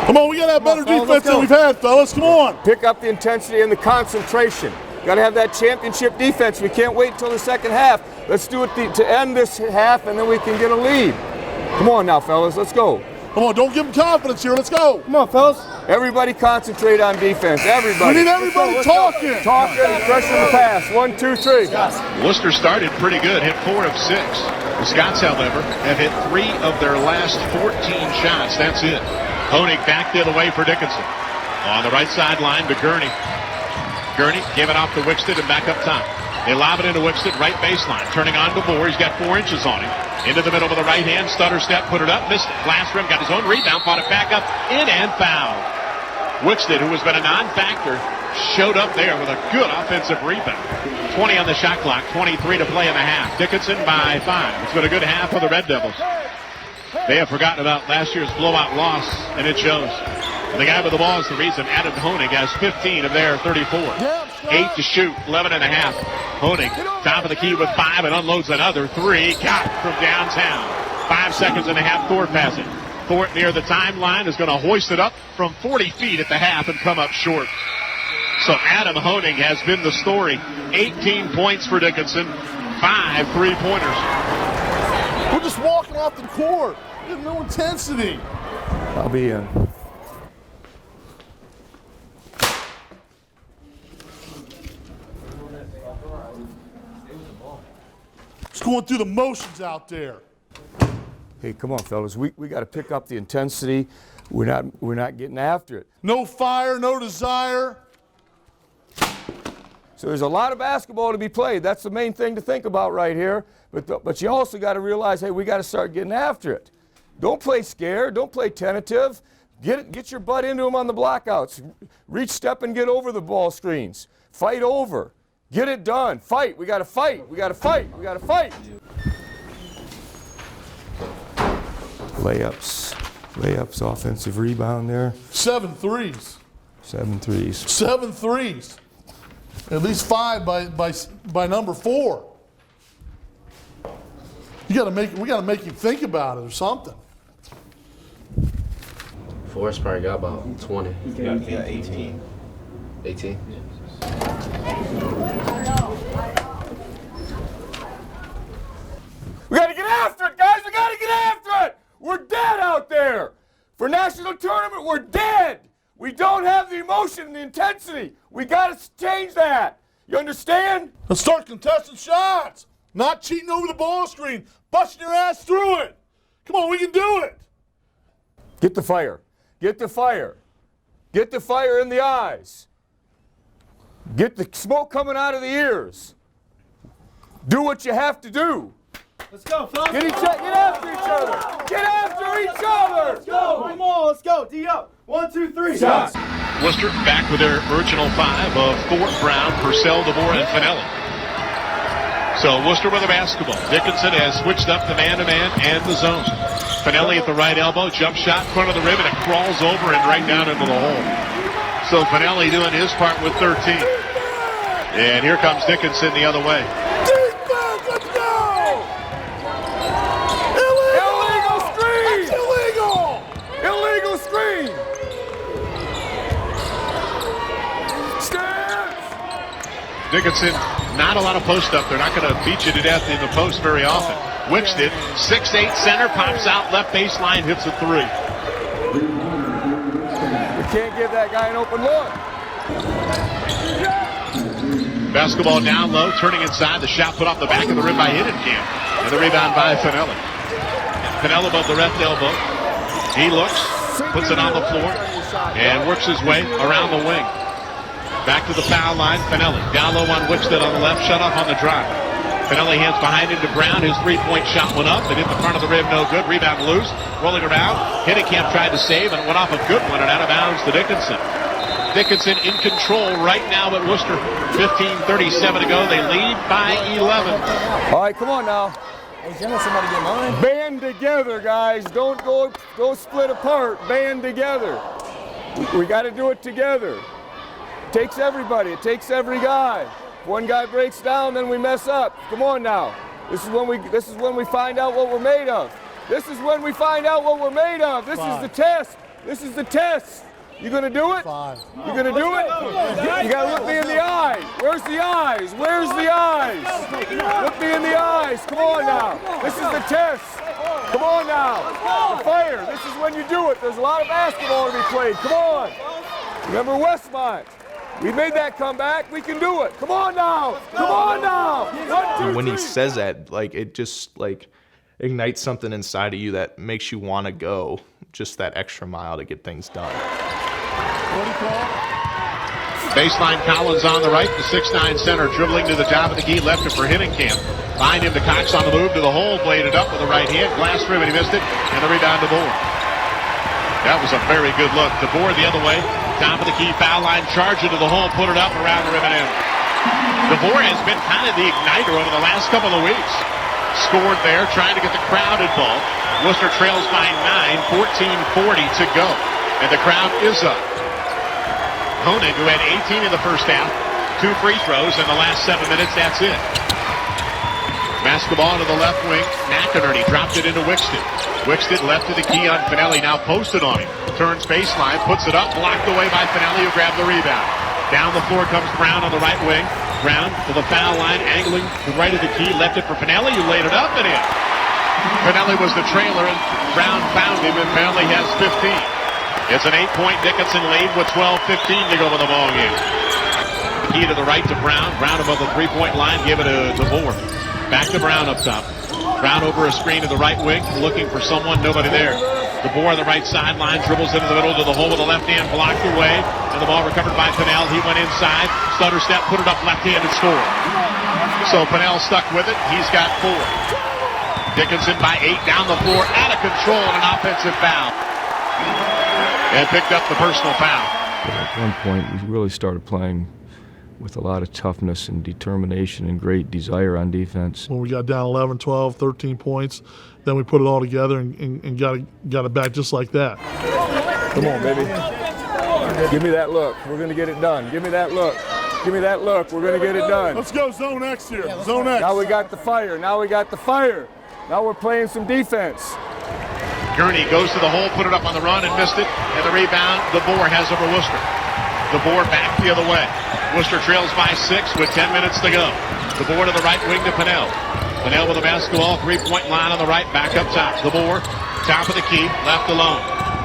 Speaker 7: Come on, we got to have better defense than we've had, fellas. Come on.
Speaker 20: Pick up the intensity and the concentration. Got to have that championship defense. We can't wait until the second half. Let's do it to end this half, and then we can get a lead. Come on now, fellas. Let's go.
Speaker 7: Come on, don't give them confidence here. Let's go.
Speaker 20: Come on, fellas. Everybody concentrate on defense. Everybody.
Speaker 7: We need everybody talking.
Speaker 20: Talking, pressure the pass. 1, 2, 3.
Speaker 13: Worcester started pretty good, hit 4 of 6. The Scots, however, have hit 3 of their last 14 shots. That's it. Honig back the other way for Dickinson. On the right sideline to Gurney. Gurney gave it off to Wixted and back up top. They lob it into Wixted, right baseline. Turning on DeBoer. He's got 4 inches on him. Into the middle with the right hand. Stutter step, put it up, missed it. Glass rim, got his own rebound, fought it back up, in and fouled. Wixted, who has been a non-factor, showed up there with a good offensive rebound. 20 on the shot clock, 23 to play in the half. Dickinson by 5. It's been a good half for the Red Devils. They have forgotten about last year's blowout loss, and it shows. And the guy with the ball is the reason. Adam Honig has 15 of their 34. 8 to shoot, 11 and a half. Honig, top of the key with 5 and unloads another 3. Got from downtown. 5 seconds and a half. Thorpe has it. Thorpe near the timeline is going to hoist it up from 40 feet at the half and come up short. So Adam Honig has been the story. 18 points for Dickinson. 5 3-pointers.
Speaker 7: We're just walking off the court. We have no intensity.
Speaker 20: I'll be in.
Speaker 7: Just going through the motions out there.
Speaker 20: Hey, come on, fellas. We got to pick up the intensity. We're not getting after it.
Speaker 7: No fire, no desire.
Speaker 20: So there's a lot of basketball to be played. That's the main thing to think about right here. But you also got to realize, hey, we got to start getting after it. Don't play scared. Don't play tentative. Get your butt into them on the blockouts. Reach, step, and get over the ball screens. Fight over. Get it done. Fight. We got to fight. We got to fight. We got to fight. Layups, offensive rebound there.
Speaker 7: 7 threes.
Speaker 20: 7 threes.
Speaker 7: 7 threes. At least 5 by number 4. We got to make him think about it or something.
Speaker 1: Forrest probably got about 20.
Speaker 3: Yeah, 18.
Speaker 1: 18?
Speaker 20: We got to get after it, guys. We got to get after it. We're dead out there. For national tournament, we're dead. We don't have the emotion and the intensity. We got to change that. You understand?
Speaker 7: Let's start contesting shots. Not cheating over the ball screen. Busting your ass through it. Come on, we can do it.
Speaker 20: Get the fire. Get the fire. Get the fire in the eyes. Get the smoke coming out of the ears. Do what you have to do.
Speaker 16: Let's go, fellas.
Speaker 20: Get after each other. Get after each other.
Speaker 16: Let's go. Come on, let's go. D up. 1, 2, 3.
Speaker 20: Shots.
Speaker 13: Worcester back with their original 5 of Thorpe, Brown, Purcell, DeVore, and Finelli. So Worcester with the basketball. Dickinson has switched up the man-to-man and the zone. Finelli at the right elbow, jump shot, front of the rim, and it crawls over and right down into the hole. So Finelli doing his part with 13. And here comes Dickinson the other way.
Speaker 7: Defense, let's go!
Speaker 20: Illegal screen!
Speaker 7: That's illegal!
Speaker 20: Illegal screen! Stance!
Speaker 13: Dickinson, not a lot of post up. They're not going to beat you to death in the post very often. Wixted, 6'8" center, pops out, left baseline, hits a 3.
Speaker 20: We can't give that guy an open look.
Speaker 13: Basketball down low, turning inside. The shot put off the back of the rim by Hiddenkamp. And the rebound by Finelli. Finelli above the left elbow. He looks, puts it on the floor, and works his way around the wing. Back to the foul line, Finelli. Down low on Wixted on the left, shut off on the drive. Finelli hands behind him to Brown. His three-point shot went up and hit the front of the rim, no good. Rebound loose, rolling around. Hiddenkamp tried to save and went off a good one and out of bounds to Dickinson. Dickinson in control right now at Worcester. 15:37 to go. They lead by 11.
Speaker 20: All right, come on now.
Speaker 16: Hey, Jim, let somebody get mine.
Speaker 20: Band together, guys. Don't go split apart. Band together. We got to do it together. It takes everybody. It takes every guy. If one guy breaks down, then we mess up. Come on now. This is when we find out what we're made of. This is when we find out what we're made of. This is the test. This is the test. You gonna do it? You gonna do it? You gotta look me in the eyes. Where's the eyes? Where's the eyes? Look me in the eyes. Come on now. This is the test. Come on now. The fire. This is when you do it. There's a lot of basketball to be played. Come on. Remember Westmont. We made that comeback. We can do it. Come on now. Come on now. 1, 2,
Speaker 3: When he
Speaker 20: 3.
Speaker 3: says that, like, it just like ignites something inside of you that makes you want to go just that extra mile to get things done.
Speaker 13: Baseline Collins on the right, the 6'9" center dribbling to the top of the key, left it for Hiddenkamp. Behind him to Cox on the move to the hole, bladed up with the right hand, glass rim, and he missed it, and the rebound to DeVore. That was a very good look. DeVore the other way, top of the key, foul line, charge into the hole, put it up around the rim and in. DeVore has been kind of the igniter over the last couple of weeks. Scored there, trying to get the crowd involved. Worcester trails by 9, 14:40 to go, and the crowd is up. Honig, who had 18 in the first half, 2 free throws in the last 7 minutes, that's it. Basketball to the left wing, McInerney dropped it into Wixted. Wixted left to the key on Finelli, now posted on him. Turns baseline, puts it up, blocked away by Finelli, who grabbed the rebound. Down the floor comes Brown on the right wing. Brown to the foul line, angling to right of the key, left it for Finelli, who laid it up and in. Finelli was the trailer, and Brown found him, and Finelli has 15. It's an 8-point Dickinson lead with 12:15 to go in the ball game. Key to the right to Brown. Brown above the three-point line. Give it to DeVore. Back to Brown up top. Brown over a screen to the right wing, looking for someone. Nobody there. DeVore on the right sideline, dribbles into the middle to the hole with the left hand, blocked away, and the ball recovered by Pinnell. He went inside, stutter step, put it up left hand and scored. So Pinnell stuck with it. He's got 4. Dickinson by 8 down the floor, out of control, and an offensive foul. and picked up the personal foul.
Speaker 11: But at one point, we really started playing with a lot of toughness and determination and great desire on defense.
Speaker 7: When we got down 11, 12, 13 points, then we put it all together and got it back just like that.
Speaker 20: Come on, baby. Give me that look. We're going to get it done. Give me that look. Give me that look. We're going to get it done.
Speaker 7: Let's go zone X here. Zone X.
Speaker 20: Now we got the fire. Now we got the fire. Now we're playing some defense.
Speaker 13: Gurney goes to the hole, put it up on the run and missed it. And the rebound, DeBoer has over Wooster. DeBoer back the other way. Wooster trails by 6 with 10 minutes to go. DeBoer to the right wing to Pinnell. Pinnell with the basketball, three-point line on the right, back up top. DeBoer, top of the key, left alone.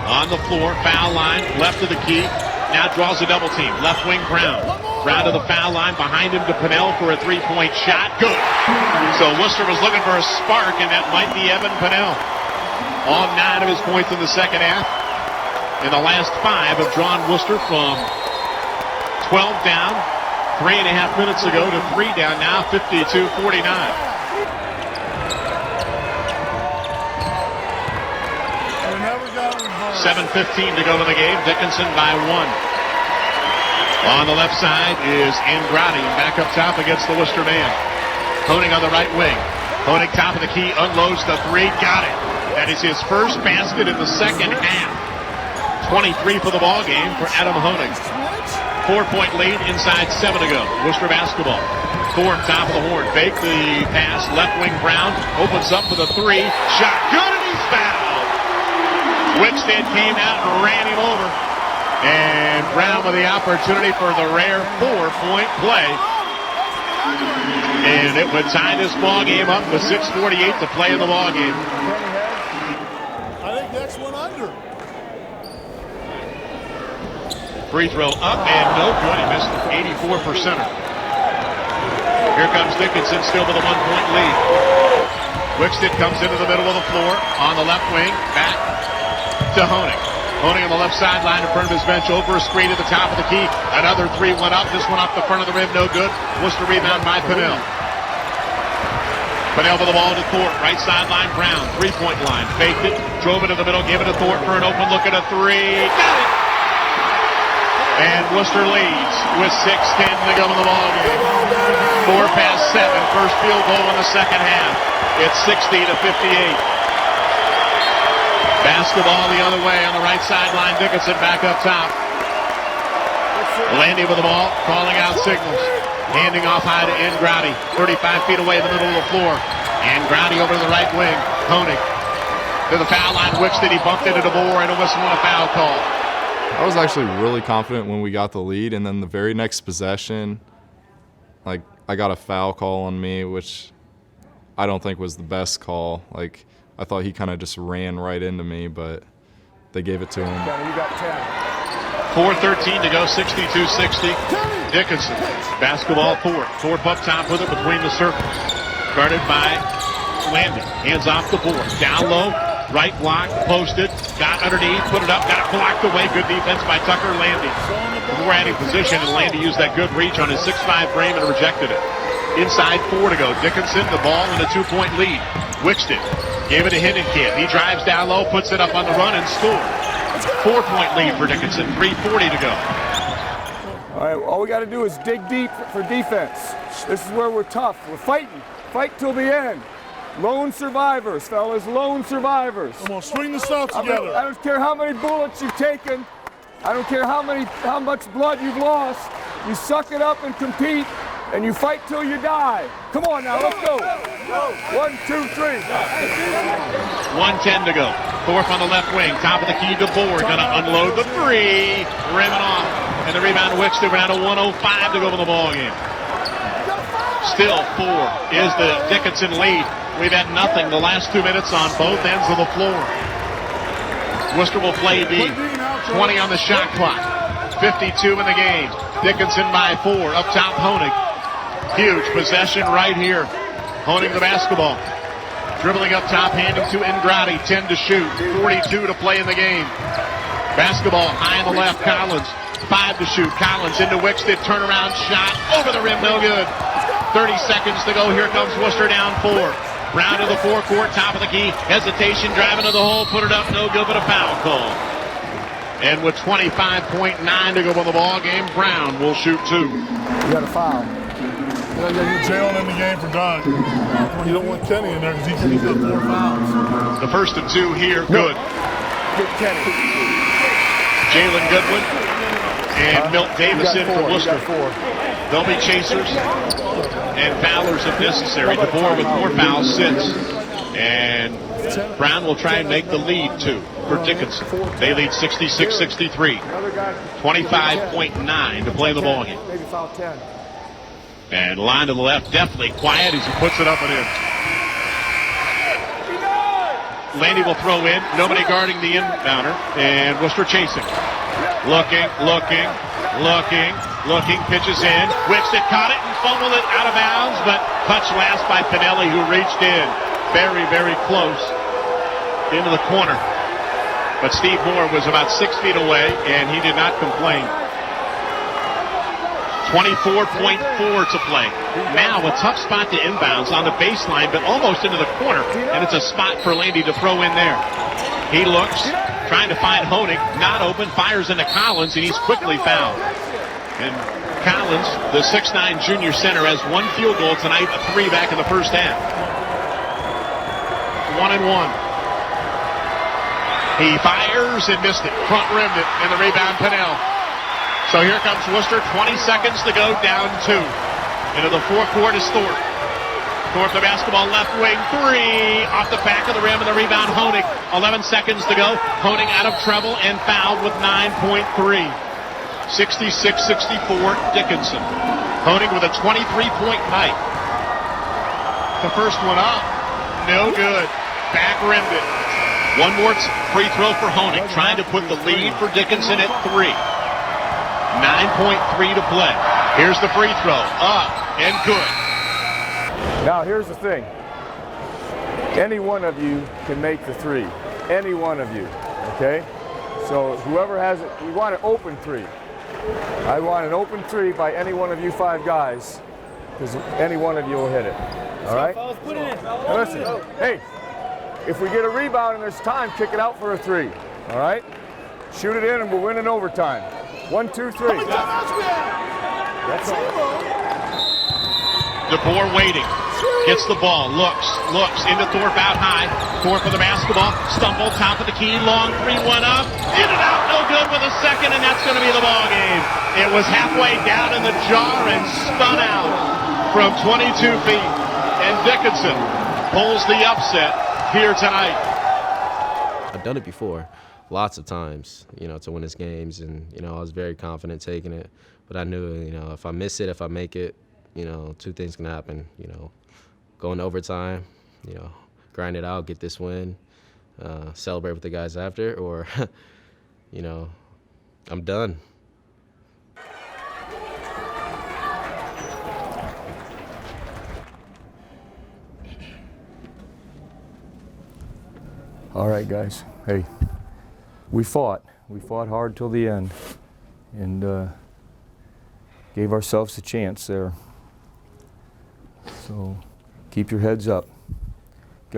Speaker 13: On the floor, foul line, left of the key. Now draws a double team. Left wing Brown. Brown to the foul line, behind him to Pinnell for a three-point shot. Good. So Wooster was looking for a spark, and that might be Evan Pinnell. All 9 of his points in the second half. And the last 5 have drawn Wooster from 12 down 3.5 minutes ago to 3 down now, 52-49. 7:15 to go in the game. Dickinson by 1. On the left side is Andrade, back up top against the Worcester man. Honig on the right wing. Honig top of the key, unloads the 3, got it. That is his first basket in the second half. 23 for the ball game for Adam Honig. 4-point lead, inside 7 to go. Worcester basketball. Thorne top of the horn, fake the pass, left wing Brown, opens up for the 3, shot good, and he's fouled. Wickstead came out and ran him over. And Brown with the opportunity for the rare 4-point play. And it would tie this ball game up with 6:48 to play in the ball game.
Speaker 7: I think that's one under.
Speaker 13: Free throw up and no good. He missed it. 84%. Here comes Dickinson still with a 1-point lead. Wickstead comes into the middle of the floor on the left wing. Back to Honig. Honig on the left sideline in front of his bench, over a screen at the top of the key. Another 3 went up. This one off the front of the rim, no good. Worcester rebound by Pinnell. Pinnell with the ball to Thorpe. Right sideline, Brown. 3-point line. Faked it, drove it in the middle, gave it to Thorpe for an open look at a 3. Got it! And Worcester leads with 6:10 to go in the ball game. 4 past 7. First field goal in the second half. It's 60-58. Basketball the other way on the right sideline. Dickinson back up top. Landy with the ball, calling out signals. Handing off high to Andrade. 35 feet away in the middle of the floor. Andrade over to the right wing. Honig to the foul line. Wickstead, he bumped into DeBoer and a whistle and a foul call.
Speaker 15: I was actually really confident when we got the lead, and then the very next possession, like, I got a foul call on me, which I don't think was the best call. Like, I thought he kind of just ran right into me, but they gave it to him.
Speaker 20: You got 10.
Speaker 13: 4:13 to go, 62-60. Dickinson, basketball Thorpe. Thorpe up top with it between the circles. Guarded by Landy. Hands off the board. Down low, right block, posted. Got underneath, put it up, got it blocked away. Good defense by Tucker Landy. Before adding position, and Landy used that good reach on his 6'5" frame and rejected it. Inside 4 to go. Dickinson, the ball in a 2-point lead. Wickstead gave it to Hindenkamp. He drives down low, puts it up on the run, and scores. 4-point lead for Dickinson. 3:40 to go.
Speaker 20: All right, all we got to do is dig deep for defense. This is where we're tough. We're fighting. Fight till the end. Lone survivors, fellas. Lone survivors.
Speaker 7: Come on, swing the stuff together.
Speaker 20: I don't care how many bullets you've taken. I don't care how much blood you've lost. You suck it up and compete, and you fight till you die. Come on now, let's go. 1, 2, 3.
Speaker 13: 1:10 to go. Thorpe on the left wing, top of the key, DeBoer gonna unload the 3, rim it off, and the rebound Wickstead. We're down to 1:05 to go in the ball game. Still 4 is the Dickinson lead. We've had nothing the last 2 minutes on both ends of the floor. Worcester will play D. 20 on the shot clock. 52 in the game. Dickinson by 4. Up top, Honig. Huge possession right here. Honig the basketball. Dribbling up top, handing to Andrade. 10 to shoot. 42 to play in the game. Basketball high on the left, Collins. 5 to shoot. Collins into Wickstead. Turnaround shot. Over the rim, no good. 30 seconds to go. Here comes Worcester down 4. Brown to the forecourt, top of the key. Hesitation, driving to the hole. Put it up, no good, but a foul call. And with 25.9 to go in the ball game, Brown will shoot 2.
Speaker 16: You got a foul.
Speaker 7: You're jailing in the game for Doug. You don't want Kenny in there because he's got 4 fouls.
Speaker 13: The first and 2 here, good.
Speaker 16: Get Kenny.
Speaker 13: Jalen Goodwin and Milt Davison for Wooster. They'll be chasers and foulers if necessary. DeBoer with 4 fouls sits. And Brown will try and make the lead, too, for Dickinson. They lead 66-63. 25.9 to play the ball game.
Speaker 16: Maybe foul 10.
Speaker 13: And line to the left, definitely quiet as he puts it up and in. Landy will throw in. Nobody guarding the inbounder. And Wooster chasing. Looking. Pitches in. Wickstead caught it and fumbled it out of bounds, but touched last by Pinelli, who reached in. Very, very close into the corner. But Steve Moore was about 6 feet away, and he did not complain. 24.4 to play. Now a tough spot to inbounds on the baseline, but almost into the corner, and it's a spot for Landy to throw in there. He looks, trying to find Honig, not open, fires into Collins, and he's quickly fouled. And Collins, the 6'9 junior center, has 1 field goal tonight, a 3 back in the first half. 1 and 1. He fires and missed it, front rimmed it, and the rebound Pinnell. So here comes Wooster, 20 seconds to go, down 2. Into the forecourt is Thorpe. Thorpe the basketball left wing, 3 off the back of the rim, and the rebound Honig. 11 seconds to go. Honig out of trouble and fouled with 9.3. 66-64 Dickinson. Honig with a 23-point night. The first one up, no good. Back rimmed it. One more free throw for Honig, trying to put the lead for Dickinson at 3. 9.3 to play. Here's the free throw, up and good.
Speaker 20: Now here's the thing. Any one of you can make the 3. Any one of you, okay? So whoever has it, we want an open 3. I want an open 3 by any one of you 5 guys, because any one of you will hit it. All right? Now listen, hey, if we get a rebound and there's time, kick it out for a 3. All right? Shoot it in and we'll win in overtime. 1, 2, 3. That's all.
Speaker 13: DeBoer waiting. Gets the ball. Looks into Thorpe out high. Thorpe with the basketball. Stumble, top of the key. Long 3-1 up. In and out. No good with a second, and that's going to be the ball game. It was halfway down in the jar and spun out from 22 feet. And Dickinson pulls the upset here tonight.
Speaker 1: I've done it before. Lots of times, to win his games, and I was very confident taking it. But I knew, if I miss it, if I make it, 2 things can happen. Go into overtime, grind it out, get this win, celebrate with the guys after, or, I'm done.
Speaker 11: All right, guys. Hey. We fought hard till the end, and gave ourselves a chance there. So keep your heads up. You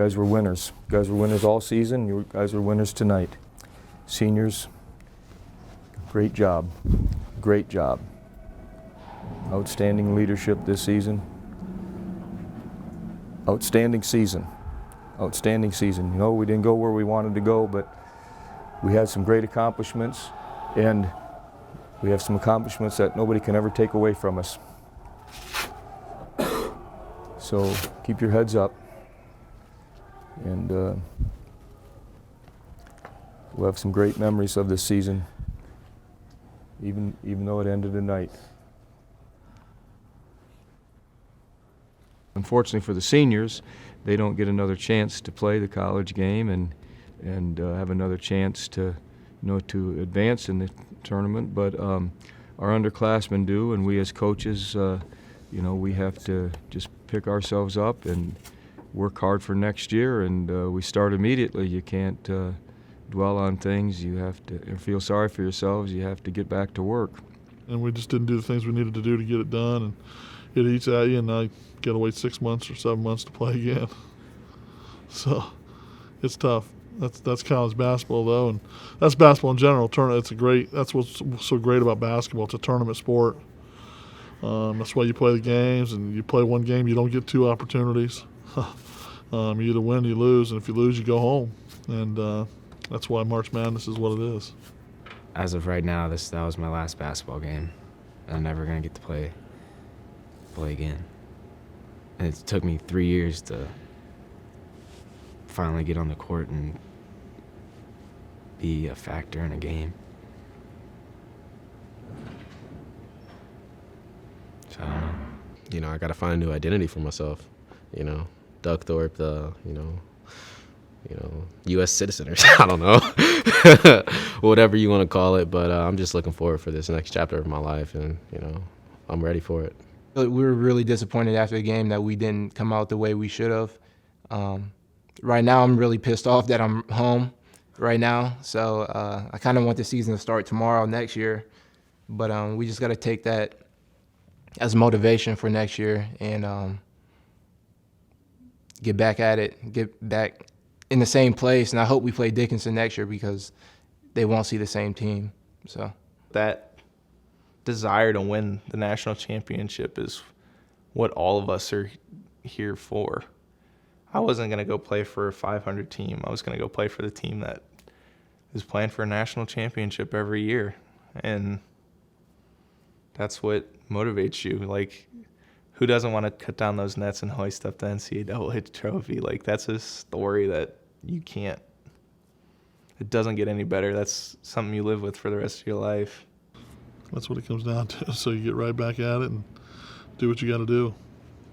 Speaker 11: guys were winners. You guys were winners all season. You guys were winners tonight. Seniors, great job. Great job. Outstanding leadership this season. Outstanding season. Outstanding season. We didn't go where we wanted to go, but we had some great accomplishments, and we have some accomplishments that nobody can ever take away from us. So keep your heads up, and we'll have some great memories of this season, even though it ended tonight. Unfortunately for the seniors, they don't get another chance to play the college game and have another chance to, to advance in the tournament. But our underclassmen do, and we as coaches, we have to just pick ourselves up and work hard for next year. And we start immediately. You can't dwell on things. You have to feel sorry for yourselves. You have to get back to work.
Speaker 7: And we just didn't do the things we needed to do to get it done. And it eats at you, and now you got to wait 6 months or 7 months to play again. So it's tough. That's college basketball though, and that's basketball in general. That's what's so great about basketball. It's a tournament sport. That's why you play the games, and you play one game, you don't get two opportunities. You either win, you lose, and if you lose, you go home. And that's why March Madness is what it is.
Speaker 9: As of right now, that was my last basketball game. I'm never gonna get to play again. And it took me 3 years to finally get on the court and be a factor in a game. So I don't know.
Speaker 1: You know, I got to find a new identity for myself. You know, Doug Thorpe, U.S. citizen or I don't know, whatever you want to call it. But I'm just looking forward for this next chapter of my life, and I'm ready for it.
Speaker 6: We were really disappointed after the game that we didn't come out the way we should have. Right now, I'm really pissed off that I'm home right now. So I kind of want the season to start tomorrow next year. But we just got to take that as motivation for next year and get back at it, get back in the same place. And I hope we play Dickinson next year because they won't see the same team. So
Speaker 3: that desire to win the national championship is what all of us are here for. I wasn't going to go play for a 500 team. I was going to go play for the team that is playing for a national championship every year. And that's what motivates you. Like, who doesn't want to cut down those nets and hoist up the NCAA trophy? Like, that's a story that you can't, it doesn't get any better. That's something you live with for the rest of your life.
Speaker 7: That's what it comes down to. So you get right back at it and do what you got to do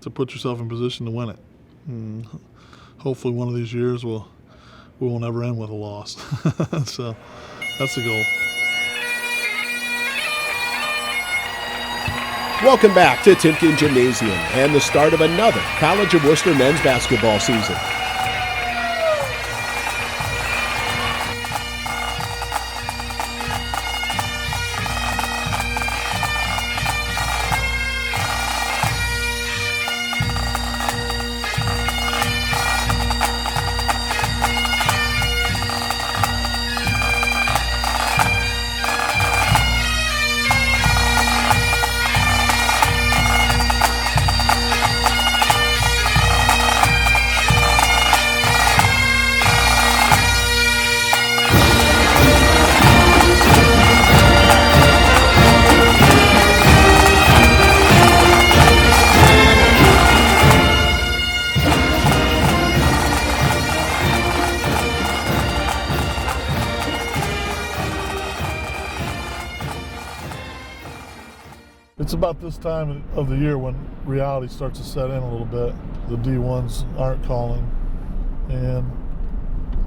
Speaker 7: to put yourself in position to win it. And hopefully one of these years we won't ever end with a loss. So that's the goal.
Speaker 10: Welcome back to Timken Gymnasium and the start of another College of Wooster men's basketball season.
Speaker 7: It's about this time of the year when reality starts to set in a little bit. The D1s aren't calling, and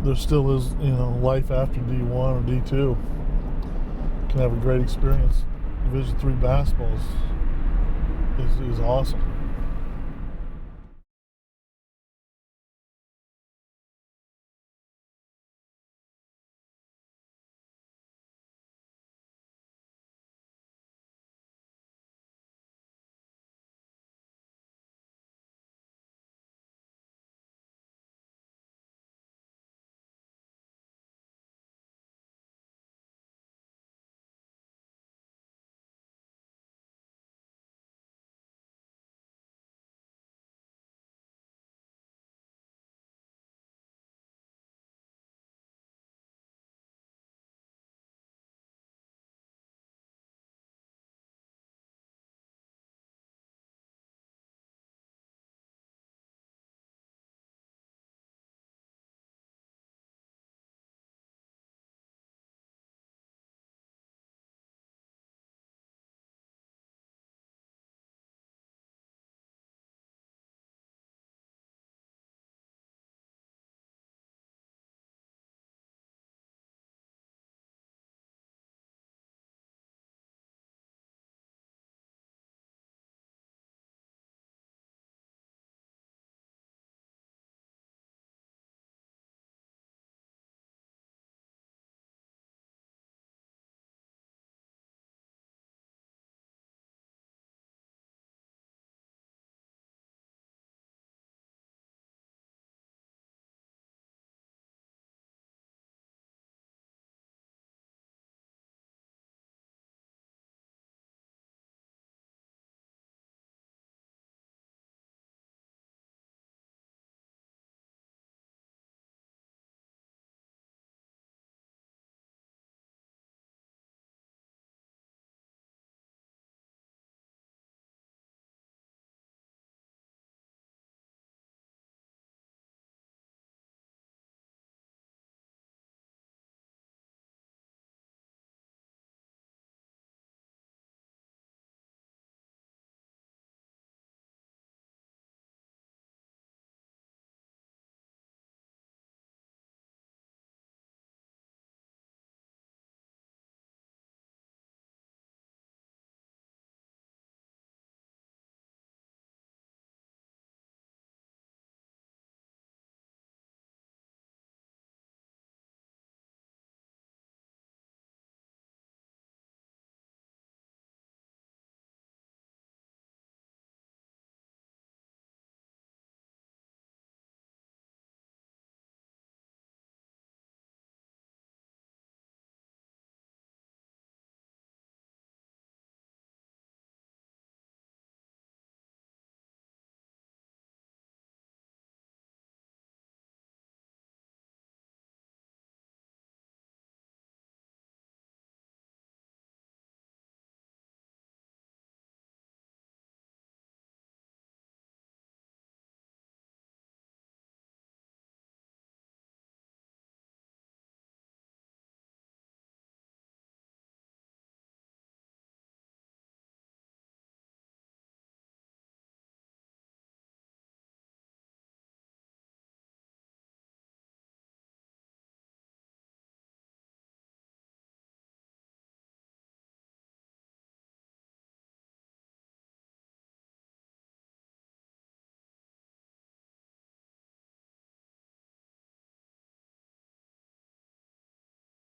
Speaker 7: there still is, life after D1 or D2. You can have a great experience. Division III basketball is awesome.